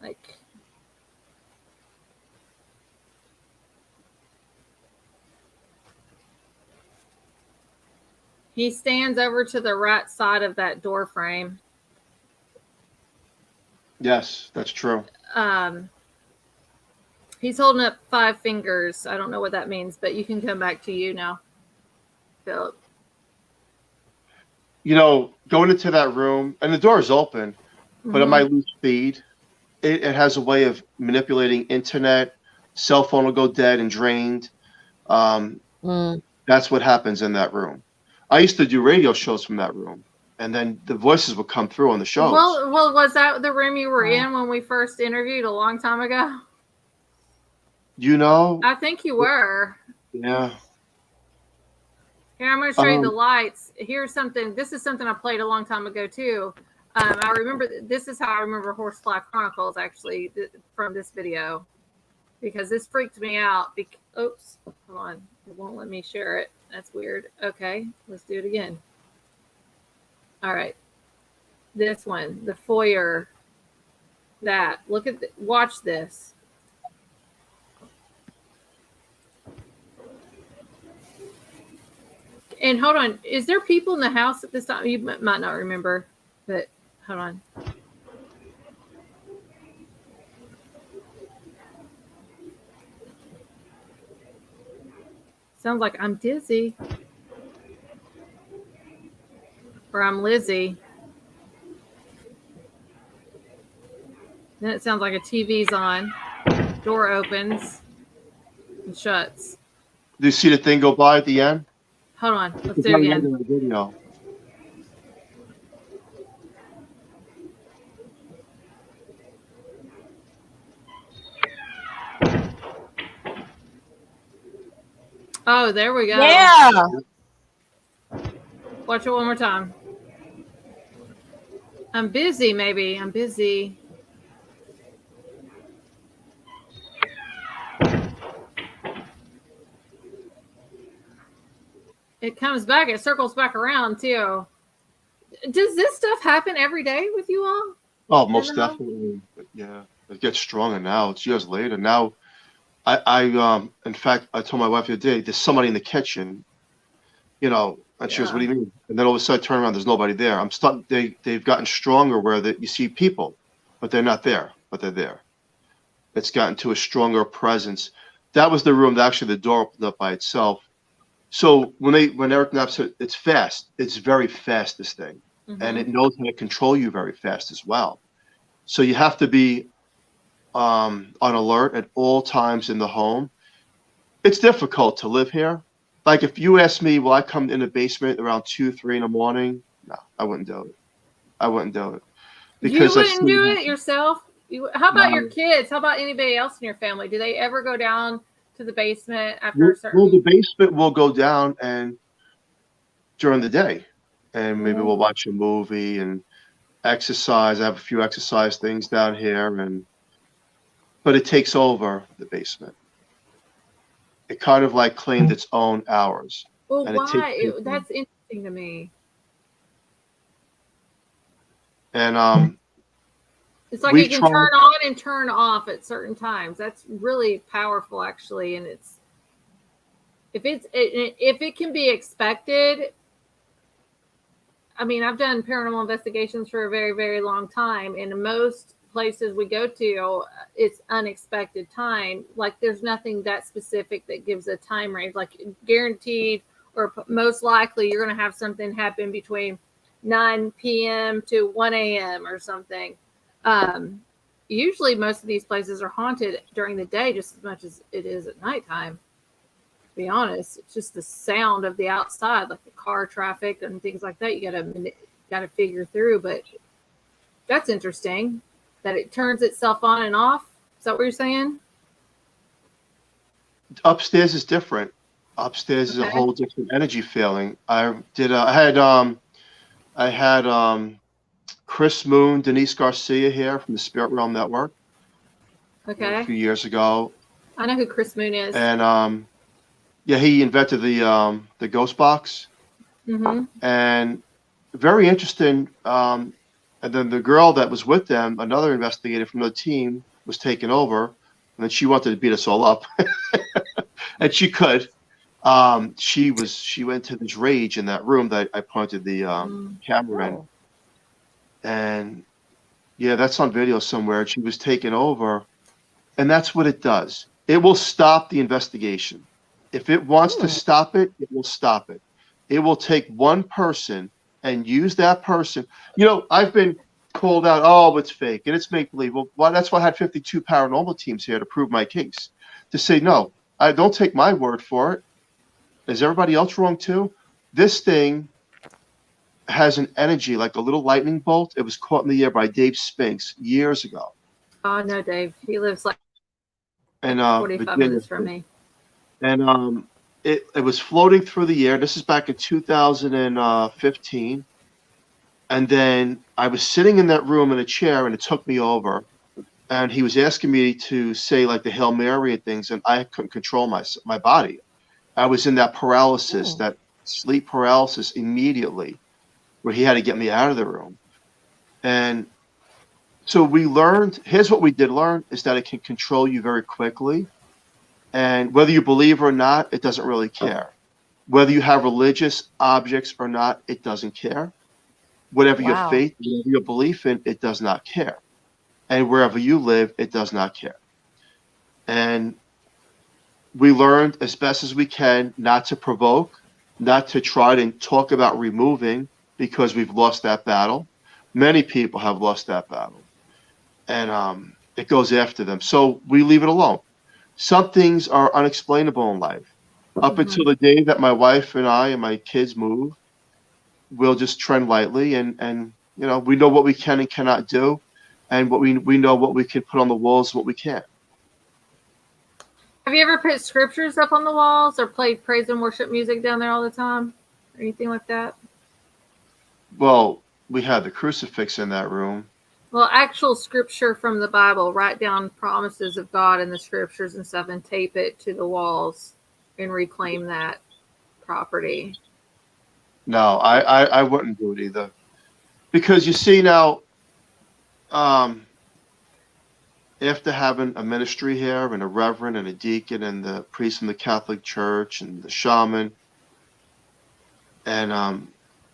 Like. He stands over to the right side of that door frame. Yes, that's true. He's holding up 5 fingers. I don't know what that means, but you can come back to you now, Philip. You know, going into that room, and the door is open, but it might lose speed. It has a way of manipulating internet. Cell phone will go dead and drained. That's what happens in that room. I used to do radio shows from that room, and then the voices would come through on the shows. Well, was that the room you were in when we first interviewed a long time ago? You know, I think you were. Yeah. Here, I'm going to show you the lights. Here's something. This is something I played a long time ago, too. I remember, this is how I remember Horsefly Chronicles, actually, from this video. Because this freaked me out. Oops. Hold on. It won't let me share it. That's weird. Okay. Let's do it again. All right. This one. The foyer. That. Look at watch this. And hold on, is there people in the house at this time? You might not remember, but hold on. Sounds like I'm dizzy. Or I'm Lizzie. Then it sounds like a TV's on. Door opens and shuts. Do you see the thing go by at the end? Hold on. Let's It's do it not the end again. of the video. Oh, there we go. Yeah. Watch it one more time. I'm busy, maybe. I'm busy. It comes back. It circles back around, too. Does this stuff happen every day with you all? Oh, most know. definitely. But yeah, it gets stronger now. It's years later. Now, in fact, I told my wife the other day, there's somebody in the kitchen, you know, and she goes, "What do you mean?" And then all of a sudden, I turn around, there's nobody there. I'm stuck. They've gotten stronger where you see people, but they're not there, but they're there. It's gotten to a stronger presence. That was the room that actually the door opened up by itself. So when Eric Knapp said it's fast, it's very fast, this thing. And it knows how to control you very fast as well. So you have to be on alert at all times in the home. It's difficult to live here. Like if you ask me, will I come in the basement around 2, 3 in the morning? No, I wouldn't do it. I wouldn't do it. Because you wouldn't do it yourself? How about No. your kids? How about anybody else in your family? Do they ever go down to the basement after a certain... Well, the basement will go down and during the day. And maybe we'll watch a movie and exercise. I have a few exercise things down here, but it takes over the basement. It kind of like claimed its own hours. Well, and why? That's interesting to me. And it's like it can turn on and turn off at certain times. That's really powerful, actually. And it's if it can be expected. I mean, I've done paranormal investigations for a very, very long time. And in most places we go to, it's unexpected time. Like there's nothing that specific that gives a time range. Like guaranteed or most likely you're going to have something happen between 9 p.m. to 1 a.m. or something. Usually most of these places are haunted during the day just as much as it is at nighttime. Be honest, it's just the sound of the outside, like the car traffic and things like that. You gotta figure through, but that's interesting that it turns itself on and off. Is that what you're saying? Upstairs is different. Upstairs is a whole different energy feeling. I had Chris Moon, Denise Garcia here from the Spirit Realm Network. Okay. A few years ago. I know who Chris Moon is. And yeah, he invented the ghost box, and very interesting. And then the girl that was with them, another investigator from the team, was taken over, and then she wanted to beat us all up, and she could. She went to this rage in that room that I pointed the camera in, and yeah, that's on video somewhere. She was taken over, and that's what it does. It will stop the investigation. If it wants to stop it, it will stop it. It will take one person and use that person. You know, I've been called out, oh, it's fake and it's make-believe. Well, that's why I had 52 paranormal teams here to prove my case. To say, no, I don't take my word for it. Is everybody else wrong too? This thing has an energy like a little lightning bolt. It was caught in the air by Dave Spinks years ago. Oh, no, Dave. He lives like 45 minutes from me. And it was floating through the air. This is back in 2015. And then I was sitting in that room in a chair, and it took me over. And he was asking me to say like the Hail Mary and things, and I couldn't control my body. I was in that paralysis, that sleep paralysis immediately, where he had to get me out of the room. And so we learned, here's what we did learn, is that it can control you very quickly. And whether you believe or not, it doesn't really care. Whether you have religious objects or not, it doesn't care. Whatever your faith, whatever your belief in, it does not care. And wherever you live, it does not care. And we learned as best as we can not to provoke, not to try to talk about removing, because we've lost that battle. Many people have lost that battle. and it goes after them. So we leave it alone. Some things are unexplainable in life. Up until the day that my wife and I and my kids move, we'll just tread lightly, and we know what we can and cannot do, and what we know what we can put on the walls, and what we can't. Have you ever put scriptures up on the walls or played praise and worship music down there all the time? Or anything like that? Well, we have the crucifix in that room. Well, actual scripture from the Bible. Write down promises of God in the scriptures and stuff and tape it to the walls and reclaim that property. No, I wouldn't do it either. Because you see now, after having a ministry here and a reverend and a deacon and the priest from the Catholic Church and the shaman, and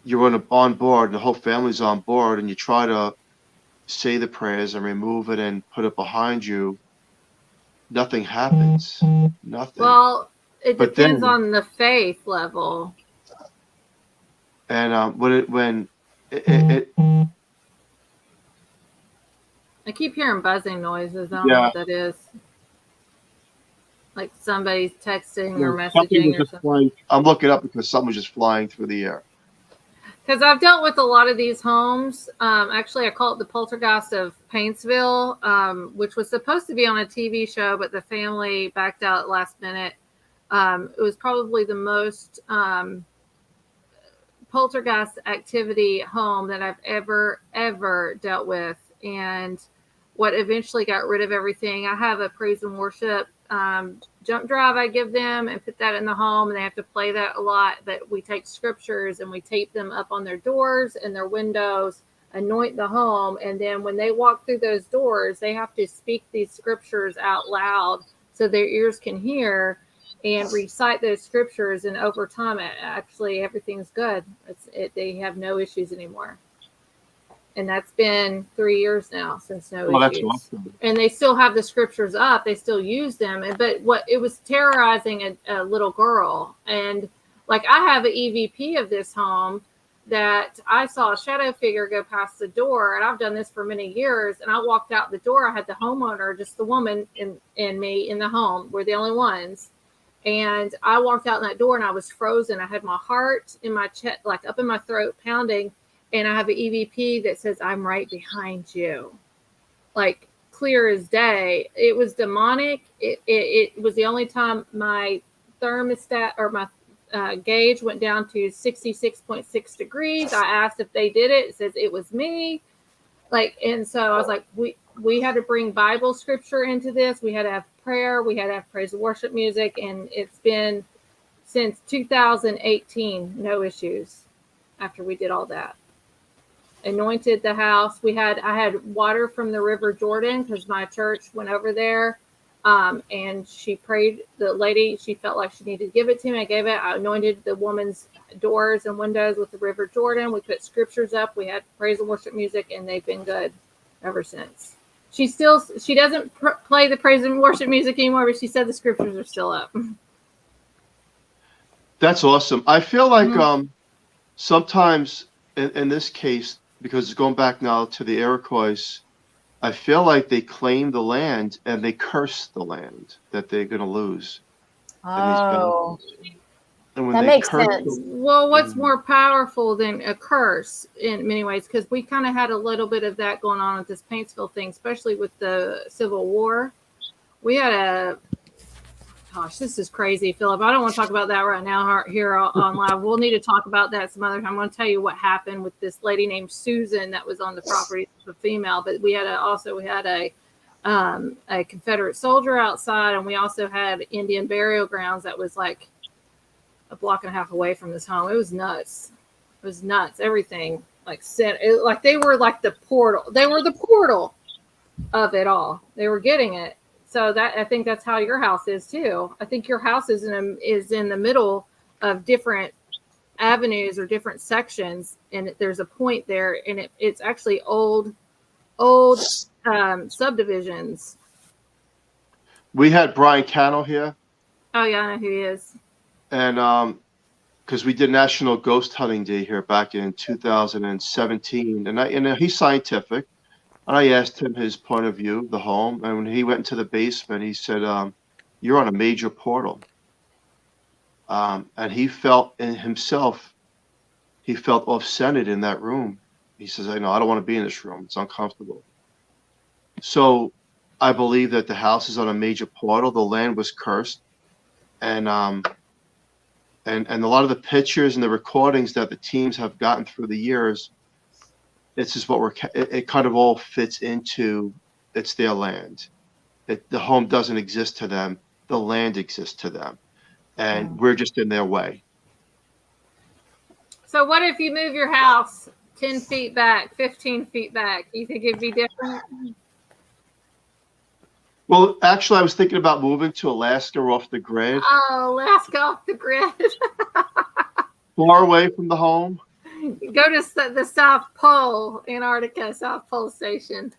you're on board and the whole family's on board, and you try to say the prayers and remove it and put it behind you, nothing happens. Nothing. Well, it depends on the faith level. And I keep hearing buzzing noises. I don't know what that is. Like somebody's texting or messaging or something. I'm looking up because something was just flying through the air. Because I've dealt with a lot of these homes. Actually, I call it the poltergeist of Paintsville, which was supposed to be on a TV show, but the family backed out last minute. It was probably the most poltergeist activity home that I've ever dealt with. And what eventually got rid of everything, I have a praise and worship jump drive I give them and put that in the home, and they have to play that a lot. But we take scriptures and we tape them up on their doors and their windows, anoint the home, and then when they walk through those doors, they have to speak these scriptures out loud so their ears can hear and recite those scriptures. And over time, actually everything's good. They have no issues anymore. And that's been 3 years now since no issues. That's awesome. And they still have the scriptures up. They still use them. But what it was terrorizing a little girl. And like I have an EVP of this home that I saw a shadow figure go past the door. And I've done this for many years. And I walked out the door. I had the homeowner, just the woman and me in the home. We're the only ones. And I walked out in that door and I was frozen. I had my heart in my chest, like up in my throat, pounding. And I have an EVP that says, I'm right behind you. Like clear as day. It was demonic. It was the only time my thermostat or my gauge went down to 66.6 degrees. I asked if they did it. It says it was me. And so I was like, we had to bring Bible scripture into this. We had to have prayer. We had to have praise and worship music. And it's been since 2018, no issues after we did all that. Anointed the house. I had water from the River Jordan because my church went over there. And she prayed, the lady, she felt like she needed to give it to me. I gave it. I anointed the woman's doors and windows with the River Jordan. We put scriptures up. We had praise and worship music, and they've been good ever since. She doesn't play the praise and worship music anymore, but she said the scriptures are still up. That's awesome. I feel like sometimes in this case, because it's going back now to the Iroquois, I feel like they claim the land and they curse the land that they're going to lose. Oh, and when that they makes curse sense. Well, what's more powerful than a curse in many ways? Because we kind of had a little bit of that going on with this Paintsville thing, especially with the Civil War. We had gosh, this is crazy, Philip. I don't want to talk about that right now here on live. We'll need to talk about that some other time. I'm going to tell you what happened with this lady named Susan that was on the property, a female. But we had a Confederate soldier outside, and we also had Indian burial grounds that was like a block and a half away from this home. It was nuts. Everything like they were like the portal. They were the portal of it all. They were getting it. So that I think that's how your house is too. I think your house is in the middle of different avenues or different sections, and there's a point there, and it's actually old subdivisions. We had Brian Cannell here. Oh yeah, I know who he is. And because we did National Ghost Hunting Day here back in 2017, and he's scientific, And I asked him his point of view, the home, and when he went into the basement, he said, "You're on a major portal." And he felt in himself, he felt off-centered in that room. He says, "I know I don't want to be in this room. It's uncomfortable." So I believe that the house is on a major portal. The land was cursed, and a lot of the pictures and the recordings that the teams have gotten through the years, this is what it kind of all fits into. It's their land. The home doesn't exist to them. The land exists to them, and we're just in their way. So what if you move your house 10 feet back, 15 feet back? You think it'd be different? Well, actually, I was thinking about moving to Alaska off the grid, Oh, Alaska off the grid. far away from the home. Go to the South Pole, Antarctica, South Pole Station.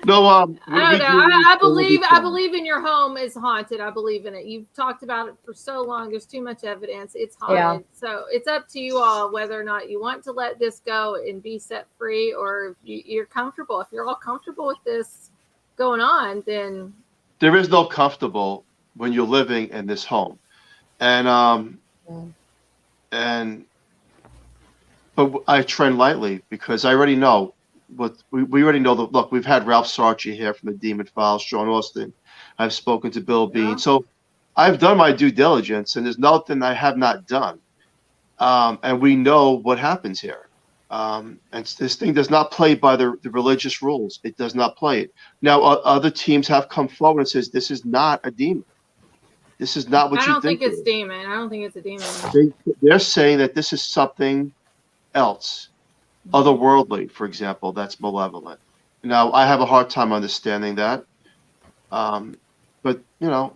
No, I don't know. I believe in your home is haunted. I believe in it. You've talked about it for so long. There's too much evidence. It's haunted. Yeah. So it's up to you all whether or not you want to let this go and be set free, or if you're comfortable. If you're all comfortable with this going on, then there is no comfortable when you're living in this home, but I tread lightly because I already know. But we already know look, we've had Ralph Sarchi here from the Demon Files, Sean Austin. I've spoken to Bill Bean. So I've done my due diligence, and there's nothing I have not done. And we know what happens here. And this thing does not play by the religious rules. It does not play it. Now, other teams have come forward and says, this is not a demon. This is not what you think. I don't think it's demon. I don't think it's a demon. They're saying that this is something else. Otherworldly, for example, that's malevolent. Now, I have a hard time understanding that. But,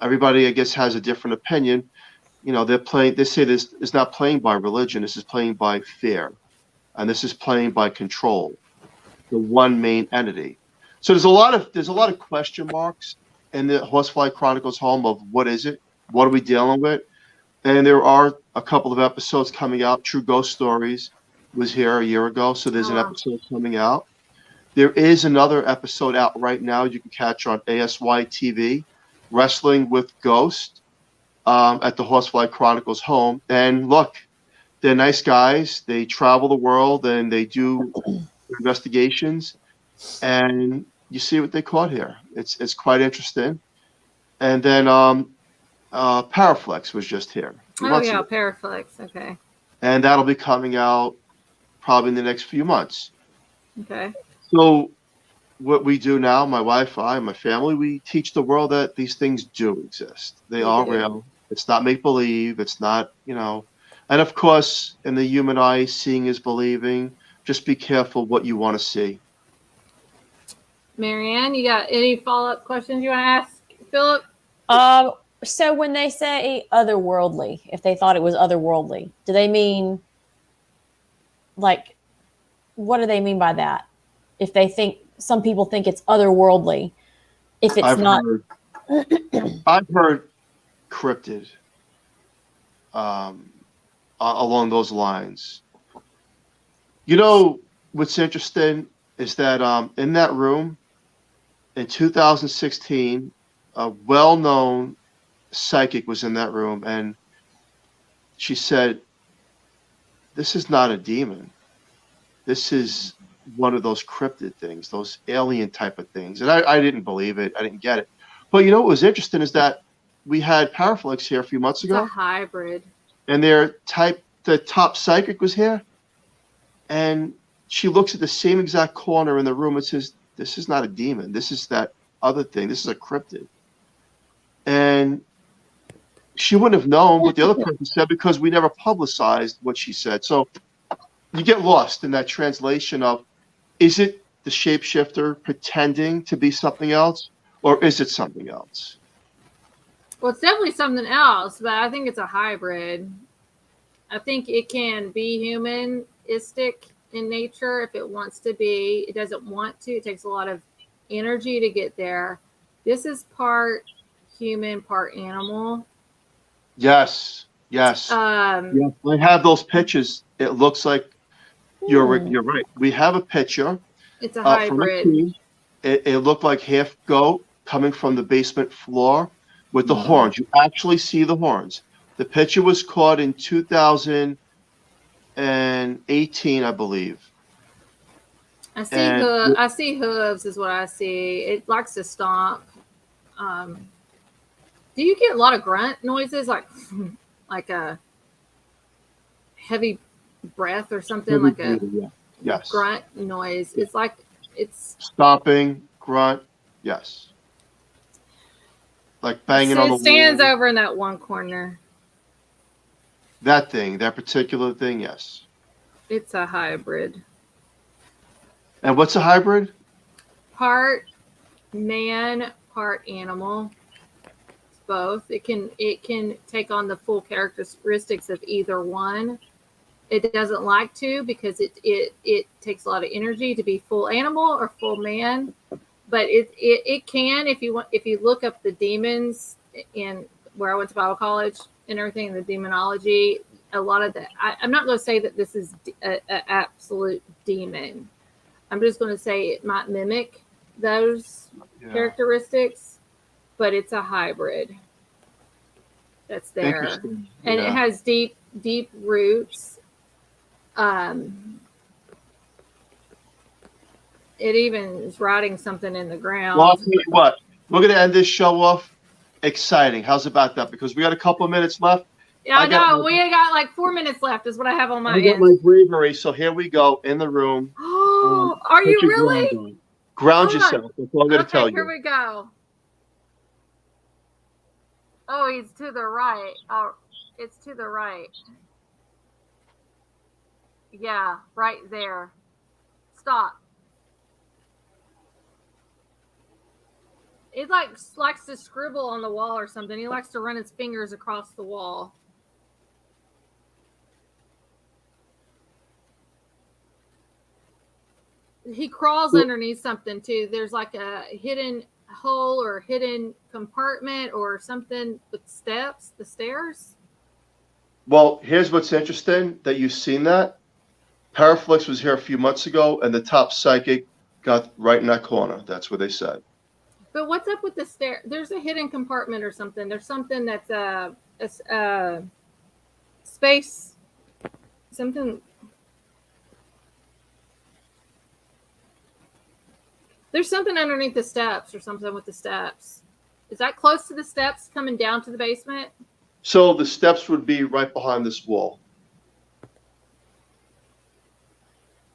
everybody, I guess, has a different opinion. They say this is not playing by religion. This is playing by fear. And this is playing by control, the one main entity. So there's a lot of question marks in the Horsefly Chronicles home of what is it? What are we dealing with? And there are a couple of episodes coming out. True Ghost Stories was here a year ago, so there's an episode coming out. There is another episode out right now you can catch on ASY TV, Wrestling with Ghost, at the Horsefly Chronicles home. And look, they're nice guys. They travel the world and they do investigations, and you see what they caught here. It's quite interesting. And then Paraflex was just here. Paraflex. Okay. And that'll be coming out probably in the next few months. Okay. So what we do now, my wife, I, my family, we teach the world that these things do exist. They are real. It's not make-believe. It's not, and of course, in the human eye, seeing is believing. Just be careful what you want to see. Marianne, you got any follow-up questions you want to ask Philip? So when they say otherworldly, if they thought it was otherworldly, do they mean, like, what do they mean by that? If they think, some people think it's otherworldly, if it's not. I've heard cryptid along those lines. What's interesting is that in that room in 2016, a well-known psychic was in that room, and she said, this is not a demon. This is one of those cryptid things, those alien type of things. And I didn't believe it. I didn't get it. But what was interesting is that we had Paraflex here a few months ago. It's a hybrid. And the top psychic was here. And she looks at the same exact corner in the room and says, this is not a demon. This is that other thing. This is a cryptid. And she wouldn't have known what the other person said because we never publicized what she said. So you get lost in that translation of, is it the shapeshifter pretending to be something else, or is it something else? Well, it's definitely something else, but I think it's a hybrid. I think it can be humanistic in nature if it wants to be. It doesn't want to. It takes a lot of energy to get there. This is part human, part animal. Yes. I have those pictures. It looks like You're right. We have a picture It's a from a hybrid. team. It looked like half goat coming from the basement floor with the horns. You actually see the horns. The picture was caught in 2018, I believe. I And see hooves is what I see. It likes to stomp. Do you get a lot of grunt noises like a heavy breath or something, like a yes, grunt noise? It's like it's stomping, grunt, yes, like banging on the it stands wall. over in that one corner. That particular thing, yes. It's a hybrid. And what's a hybrid? Part man, part animal. It's both. It can take on the full characteristics of either one. It doesn't like to because it takes a lot of energy to be full animal or full man. But it can, if you look up the demons in where I went to Bible college and everything, the demonology, a lot of that. I'm not going to say that this is an absolute demon. I'm just going to say it might mimic those characteristics, but it's a hybrid that's there, and it has deep roots. It even is riding something in the ground. Well, I'll tell you what, we're going to end this show off exciting. How's about that? Because we got a couple of minutes left. Yeah, I know. We got like 4 minutes left is what I have on my end. I got my bravery, so here we go in the room. Oh, are you really? Ground yourself. That's all I'm going to tell you. Here we go. Oh, he's to the right. Oh, it's to the right. Yeah, right there. Stop. It likes to scribble on the wall or something. He likes to run his fingers across the wall. He crawls underneath something too. There's like a hidden hole or hidden compartment or something with steps, the stairs. Well, here's what's interesting that you've seen that. Paraflix was here a few months ago, and the top psychic got right in that corner. That's what they said. But what's up with the stair? There's a hidden compartment or something. There's something that's a space, something. There's something underneath the steps or something with the steps. Is that close to the steps coming down to the basement? So the steps would be right behind this wall.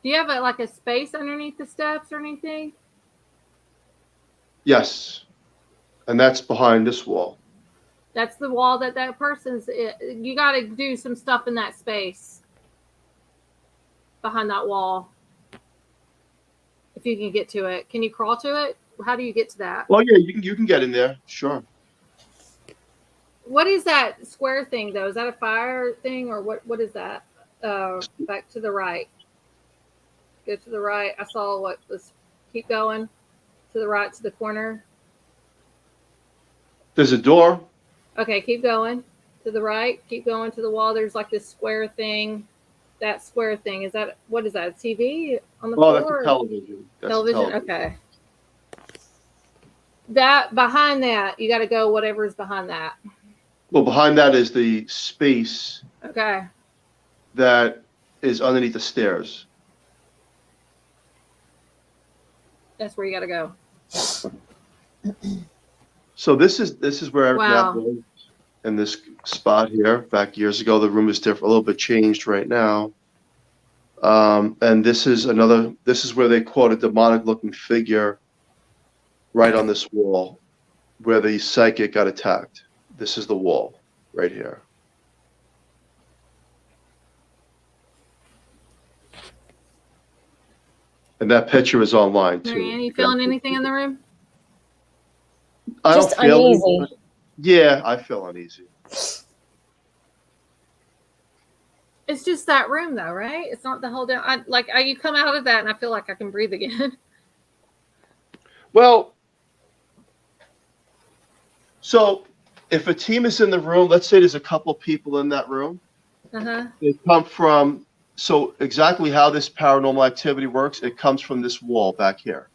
Do you have like a space underneath the steps or anything? Yes. And that's behind this wall. That's the wall that person's. You got to do some stuff in that space behind that wall. If you can get to it, can you crawl to it? How do you get to that? Well, yeah, you can get in there. Sure. What is that square thing though? Is that a fire thing or what is that? Back to the right. Go to the right. I saw what was. Keep going to the right to the corner. There's a door. Okay, keep going to the right. Keep going to the wall. There's like this square thing. That square thing, is that, what is that, a TV on the floor? That's a television. Television, okay. That, behind that, you got to go whatever's behind that. Well, behind that is the space. Okay. That is underneath the stairs. That's where you got to go. So this is where Wow. that was in this spot here. Back years ago, the room is different, a little bit changed right now. And this is where they caught a demonic-looking figure right on this wall, where the psychic got attacked. This is the wall right here. And that picture is online too. Marianne, you feeling anything in the room? I Just don't feel uneasy. Yeah, I feel uneasy. It's just that room though, right? It's not the whole damn. You come out of that and I feel like I can breathe again. Well, so if a team is in the room, let's say there's a couple people in that room. Uh-huh. They come from So exactly how this paranormal activity works, it comes from this wall back here.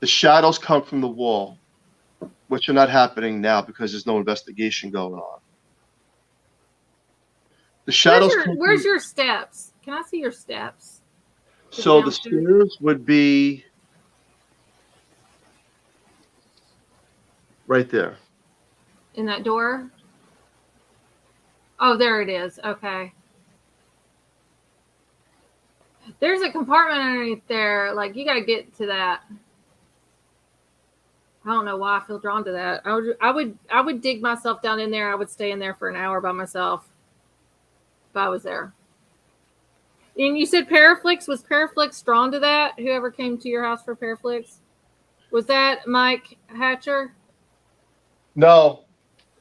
The shadows come from the wall, which are not happening now because there's no investigation going on. The shadows come Where's from, your steps? Can I see your steps? so the stairs would be right there. In that door? Oh, there it is. Okay. There's a compartment underneath there. Like, you got to get to that. I don't know why I feel drawn to that. I would dig myself down in there. I would stay in there for an hour by myself if I was there. And you said Paraflix. Was Paraflix drawn to that? Whoever came to your house for Paraflix? Was that Mike Hatcher? No,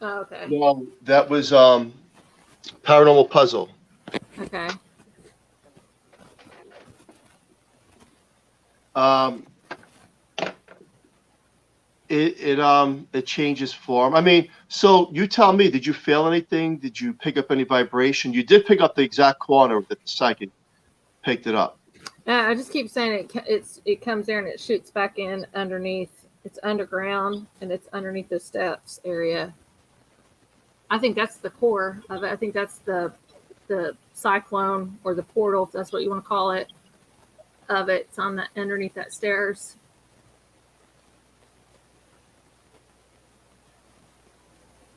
Oh, okay. no, that was Paranormal Puzzle. Okay. It changes form. I mean, so you tell me, did you feel anything? Did you pick up any vibration? You did pick up the exact corner that the psychic picked it up. I just keep saying it comes there and it shoots back in underneath. It's underground and it's underneath the steps area. I think that's the core of it. I think that's the cyclone or the portal, if that's what you want to call it, of it. It's on the underneath that stairs.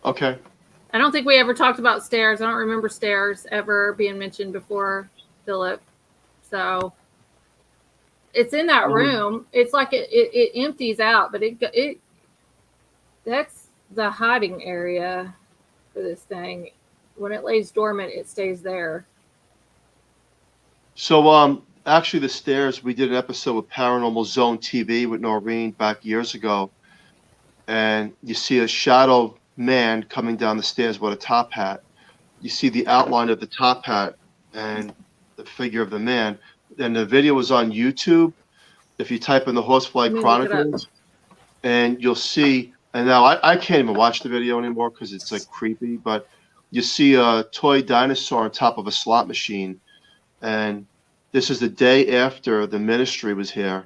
Okay. I don't think we ever talked about stairs. I don't remember stairs ever being mentioned before, Philip. So it's in that room. It's like it empties out, but it that's the hiding area for this thing. When it lays dormant, it stays there. So actually the stairs, we did an episode with Paranormal Zone TV with Noreen back years ago, and you see a shadow man coming down the stairs with a top hat. You see the outline of the top hat and the figure of the man. And the video was on YouTube. If you type in the Horsefly Chronicles, and you'll see, and now I can't even watch the video anymore because it's like creepy, but you see a toy dinosaur on top of a slot machine. And this is the day after the ministry was here.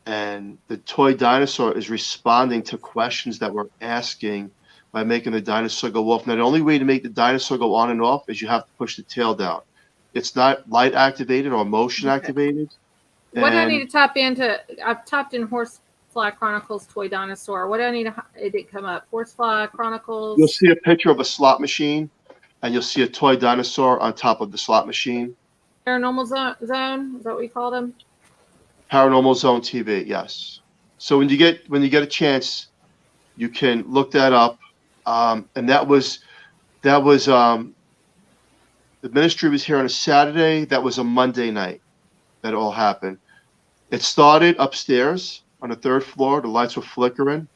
And the toy dinosaur is responding to questions that we're asking by making the dinosaur go off. Now, the only way to make the dinosaur go on and off is you have to push the tail down. It's not light activated or motion activated. What do I need to tap into? I've tapped in Horsefly Chronicles toy dinosaur. What do I need to? It didn't come up. Horsefly Chronicles. You'll see a picture of a slot machine, and you'll see a toy dinosaur on top of the slot machine. Paranormal Zone. Is that what you called them? Paranormal Zone TV, yes. So when you get a chance, you can look that up. And that was the ministry was here on a Saturday. That was a Monday night that all happened. It started upstairs on the third floor. The lights were flickering.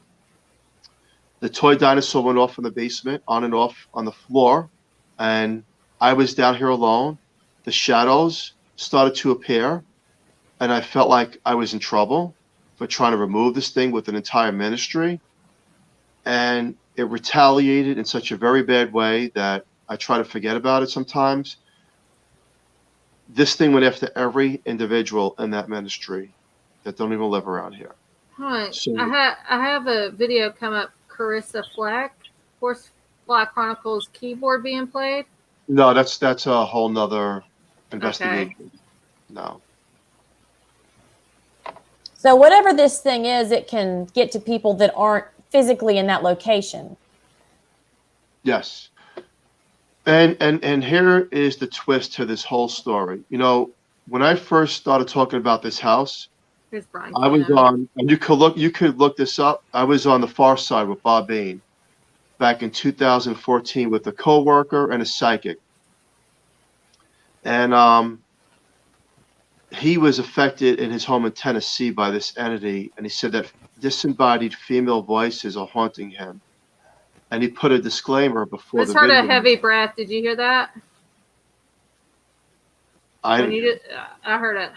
The toy dinosaur went off in the basement, on and off on the floor. And I was down here alone. The shadows started to appear. And I felt like I was in trouble for trying to remove this thing with an entire ministry. And it retaliated in such a very bad way that I try to forget about it sometimes. This thing went after every individual in that ministry that don't even live around here. Huh. So, I have a video come up. Carissa Flack, Horsefly Chronicles keyboard being played. no, that's a whole nother investigation. Okay. No. So whatever this thing is, it can get to people that aren't physically in that location. Yes. And here is the twist to this whole story. You know, when I first started talking about this house, Here's Brian. I was on, and you could look this up. I was on the far side with Bob Bain back in 2014 with a coworker and a psychic. And he was affected in his home in Tennessee by this entity, and he said that disembodied female voices are haunting him. And he put a disclaimer before Just the heard video. a heavy breath. Did you hear that? I heard it.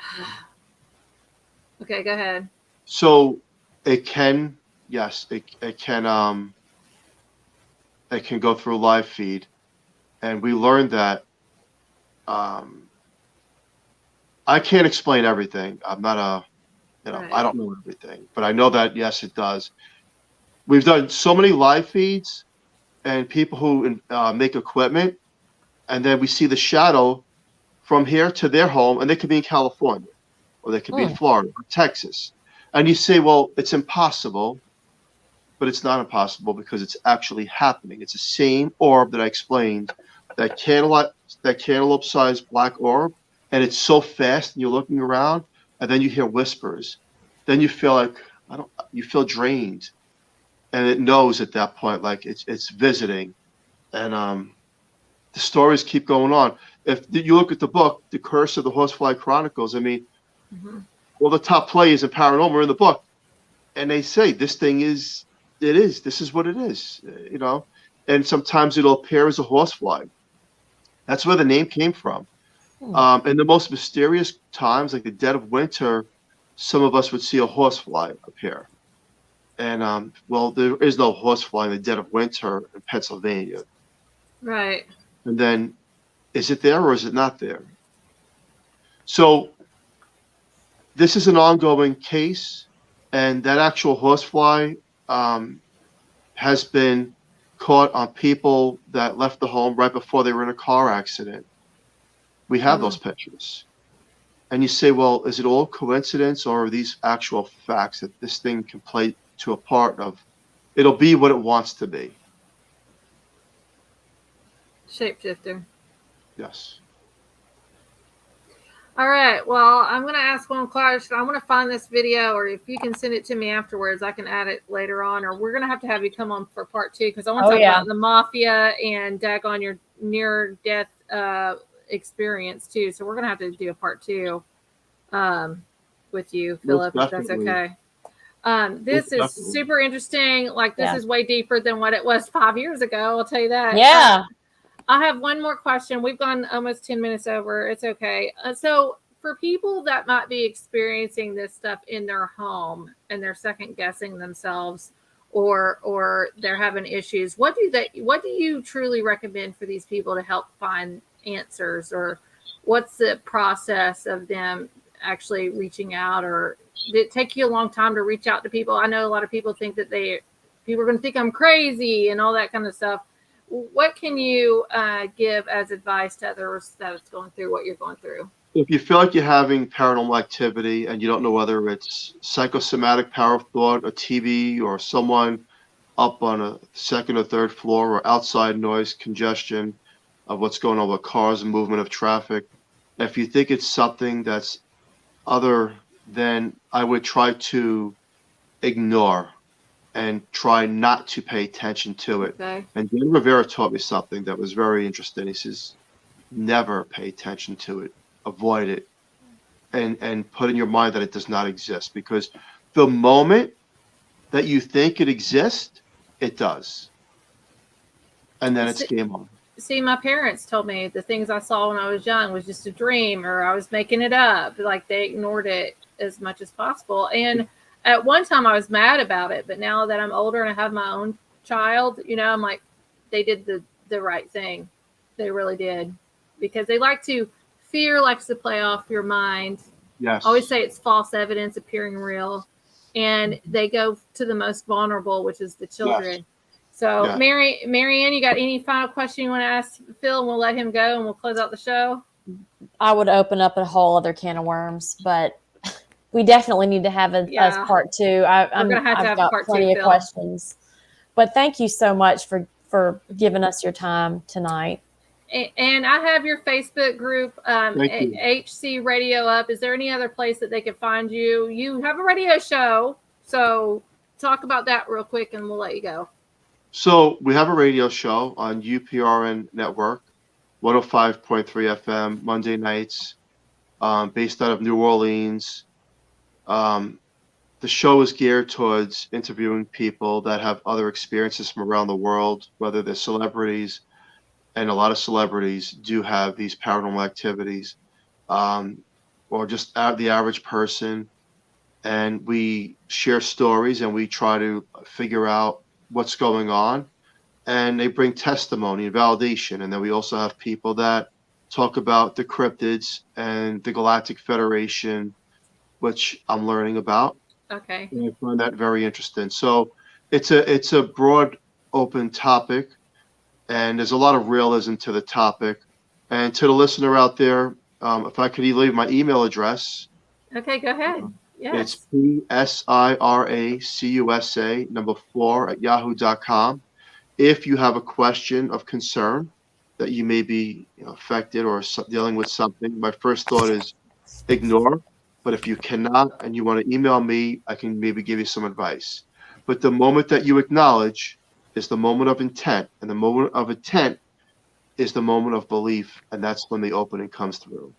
Okay, go ahead. So it can, yes, it can go through a live feed, and we learned that I can't explain everything. I'm not Right. I don't know everything, but I know that yes, it does. We've done so many live feeds and people who make equipment, and then we see the shadow from here to their home, and they could be in California, or they could be in Florida or Texas, and you say, well, it's impossible, but it's not impossible because it's actually happening. It's the same orb that I explained, that cantaloupe-sized black orb, and it's so fast, and you're looking around, and then you hear whispers. Then you feel like you feel drained, and it knows at that point, like it's visiting, and the stories keep going on. If you look at the book, The Curse of the Horsefly Chronicles, I mean, all the top players in paranormal are in the book, and they say this thing this is what it is, and sometimes it'll appear as a horsefly. That's where the name came from. In the most mysterious times, like the dead of winter, some of us would see a horsefly appear. And well, there is no horsefly in the dead of winter in Pennsylvania. Right. And then, is it there or is it not there? So this is an ongoing case, and that actual horsefly has been caught on people that left the home right before they were in a car accident. We have those pictures. And you say, well, is it all coincidence, or are these actual facts that this thing can play to a part of? It'll be what it wants to be. Shapeshifter. Yes. All right. Well, I'm going to ask one question. I want to find this video, or if you can send it to me afterwards, I can add it later on. Or we're going to have you come on for part 2, because I want to talk about the Mafia and daggone your near-death experience too. So we're going to have to do a part 2 with you, Philip, if that's okay. This is super interesting. Like, this is way deeper than what it was 5 years ago. I'll tell you that. Yeah. I have one more question. We've gone almost 10 minutes over. It's okay. So for people that might be experiencing this stuff in their home and they're second guessing themselves, or they're having issues, what do you truly recommend for these people to help find answers? Or what's the process of them actually reaching out? Or did it take you a long time to reach out to people? I know a lot of people think that people are going to think I'm crazy and all that kind of stuff. What can you give as advice to others that's going through what you're going through? If you feel like you're having paranormal activity and you don't know whether it's psychosomatic power of thought, a TV, or someone up on a second or third floor, or outside noise, congestion of what's going on with cars and movement of traffic, if you think it's something that's other than, I would try to ignore and try not to pay attention to it. Okay. And Dan Rivera taught me something that was very interesting. He says, never pay attention to it, avoid it, and put in your mind that it does not exist, because the moment that you think it exists, it does. And then it's game on. See, my parents told me the things I saw when I was young was just a dream, or I was making it up. Like, they ignored it as much as possible. And at one time I was mad about it, but now that I'm older and I have my own child, I'm like, they did the right thing. They really did, because fear likes to play off your mind. Yes. I always say it's false evidence appearing real, and they go to the most vulnerable, which is the children. Yes. So yeah. Marianne, you got any final question you want to ask Phil, and we'll let him go and we'll close out the show? I would open up a whole other can of worms, but we definitely need to have a part 2. I've got plenty of questions. But thank you so much for giving us your time tonight. And I have your Facebook group, HC Radio Up. Is there any other place that they can find you? You have a radio show, so talk about that real quick and we'll let you go. So we have a radio show on UPRN Network, 105.3 FM, Monday nights, based out of New Orleans. The show is geared towards interviewing people that have other experiences from around the world, whether they're celebrities, and a lot of celebrities do have these paranormal activities, or just the average person. And we share stories and we try to figure out what's going on. And they bring testimony and validation. And then we also have people that talk about the cryptids and the Galactic Federation, which I'm learning about. Okay. And I find that very interesting. So it's a broad, open topic, and there's a lot of realism to the topic. And to the listener out there, if I could leave my email address, Okay, go ahead. it's Yes. PSIRACUSA 4 at yahoo.com. If you have a question of concern that you may be affected or dealing with something, my first thought is ignore. But if you cannot and you want to email me, I can maybe give you some advice. But the moment that you acknowledge is the moment of intent, and the moment of intent is the moment of belief, and that's when the opening comes through.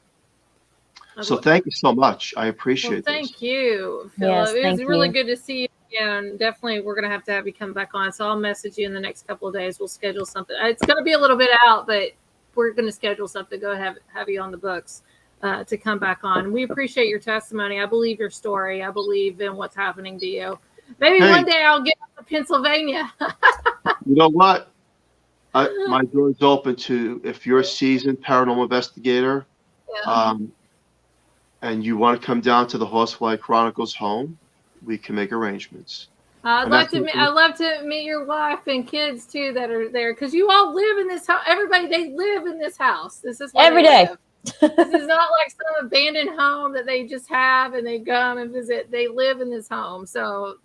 So thank you so much. I appreciate Well, thank you, Philip. Yes, It was thank really you. good to see you again. Definitely, we're going to have you come back on. So I'll message you in the next couple of days. We'll schedule something. It's going to be a little bit out, but we're going to schedule something. Go have you on the books to come back on. We appreciate your testimony. I believe your story. I believe in what's happening to you. Maybe one day I'll get to Pennsylvania. You know what? My door is open to, if you're a seasoned paranormal investigator, and you want to come down to the Horsefly Chronicles home, we can make arrangements. I'd love to meet your wife and kids too that are there, because you all live in this house. Everybody, they live in this house. This is where Every they day. live. This is not like some abandoned home that they just have and they come and visit. They live in this home. So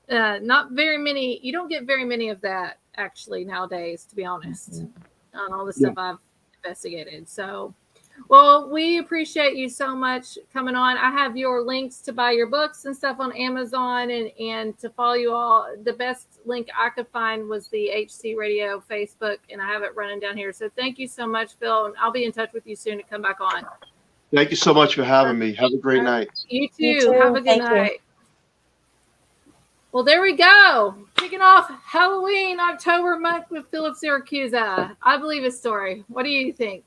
not very many. You don't get very many of that actually nowadays, to be honest, on all the stuff I've investigated. So, well, we appreciate you so much coming on. I have your links to buy your books and stuff on Amazon and to follow you all. The best link I could find was the HC Radio Facebook, and I have it running down here. So thank you so much, Phil, and I'll be in touch with you soon to come back on. Thank you so much for having me. Have a great night. You too. You too. Have a good Thank you. night. Well, there we go. Kicking off Halloween October month with Philip Siracusa. I believe his story. What do you think?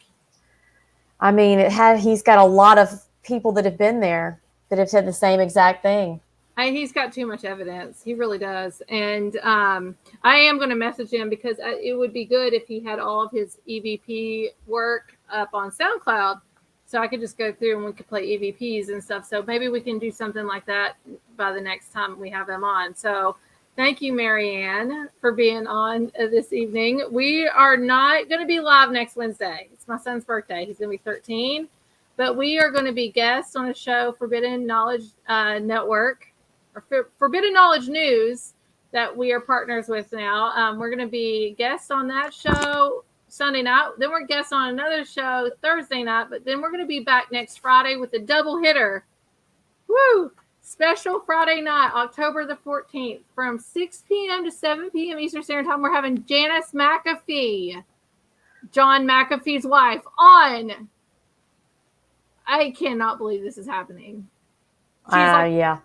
I mean, he's got a lot of people that have been there that have said the same exact thing. He's got too much evidence. He really does. And I am going to message him because it would be good if he had all of his EVP work up on SoundCloud, so I could just go through and we could play EVPs and stuff. So maybe we can do something like that by the next time we have him on. So thank you, Marianne, for being on this evening. We are not going to be live next Wednesday. It's my son's birthday. He's going to be 13. But we are going to be guests on a show, Forbidden Knowledge Network, or Forbidden Knowledge News, that we are partners with now. We're going to be guests on that show Sunday night. Then we're guests on another show Thursday night. But then we're going to be back next Friday with a double hitter. Woo! Special Friday night, October the 14th, from 6 p.m. to 7 p.m. Eastern Standard Time. We're having Janice McAfee, John McAfee's wife, on. I cannot believe this is happening. Yeah.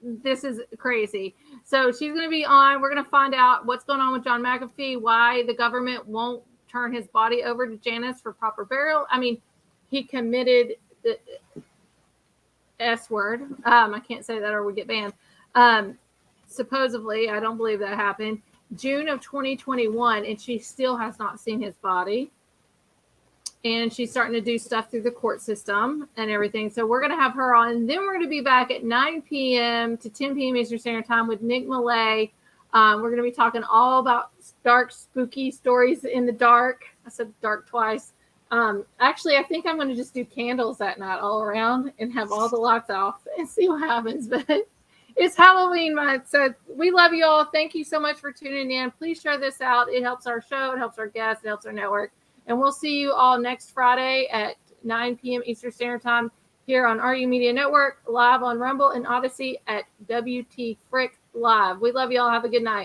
This is crazy. So she's going to be on. We're going to find out what's going on with John McAfee, why the government won't turn his body over to Janice for proper burial. I mean, he committed the S word. I can't say that or we get banned. Supposedly, I don't believe that happened. June of 2021, and she still has not seen his body. And she's starting to do stuff through the court system and everything. So we're going to have her on. And then we're going to be back at 9 p.m. to 10 p.m. Eastern Standard Time with Nick Millay. We're going to be talking all about dark, spooky stories in the dark. I said dark twice. Actually, I think I'm going to just do candles that night all around and have all the lights off and see what happens. But it's Halloween month. So we love you all. Thank you so much for tuning in. Please share this out. It helps our show. It helps our guests. It helps our network. And we'll see you all next Friday at 9 p.m. Eastern Standard Time here on RU Media Network, live on Rumble and Odyssey at WTFrick Live. We love you all. Have a good night.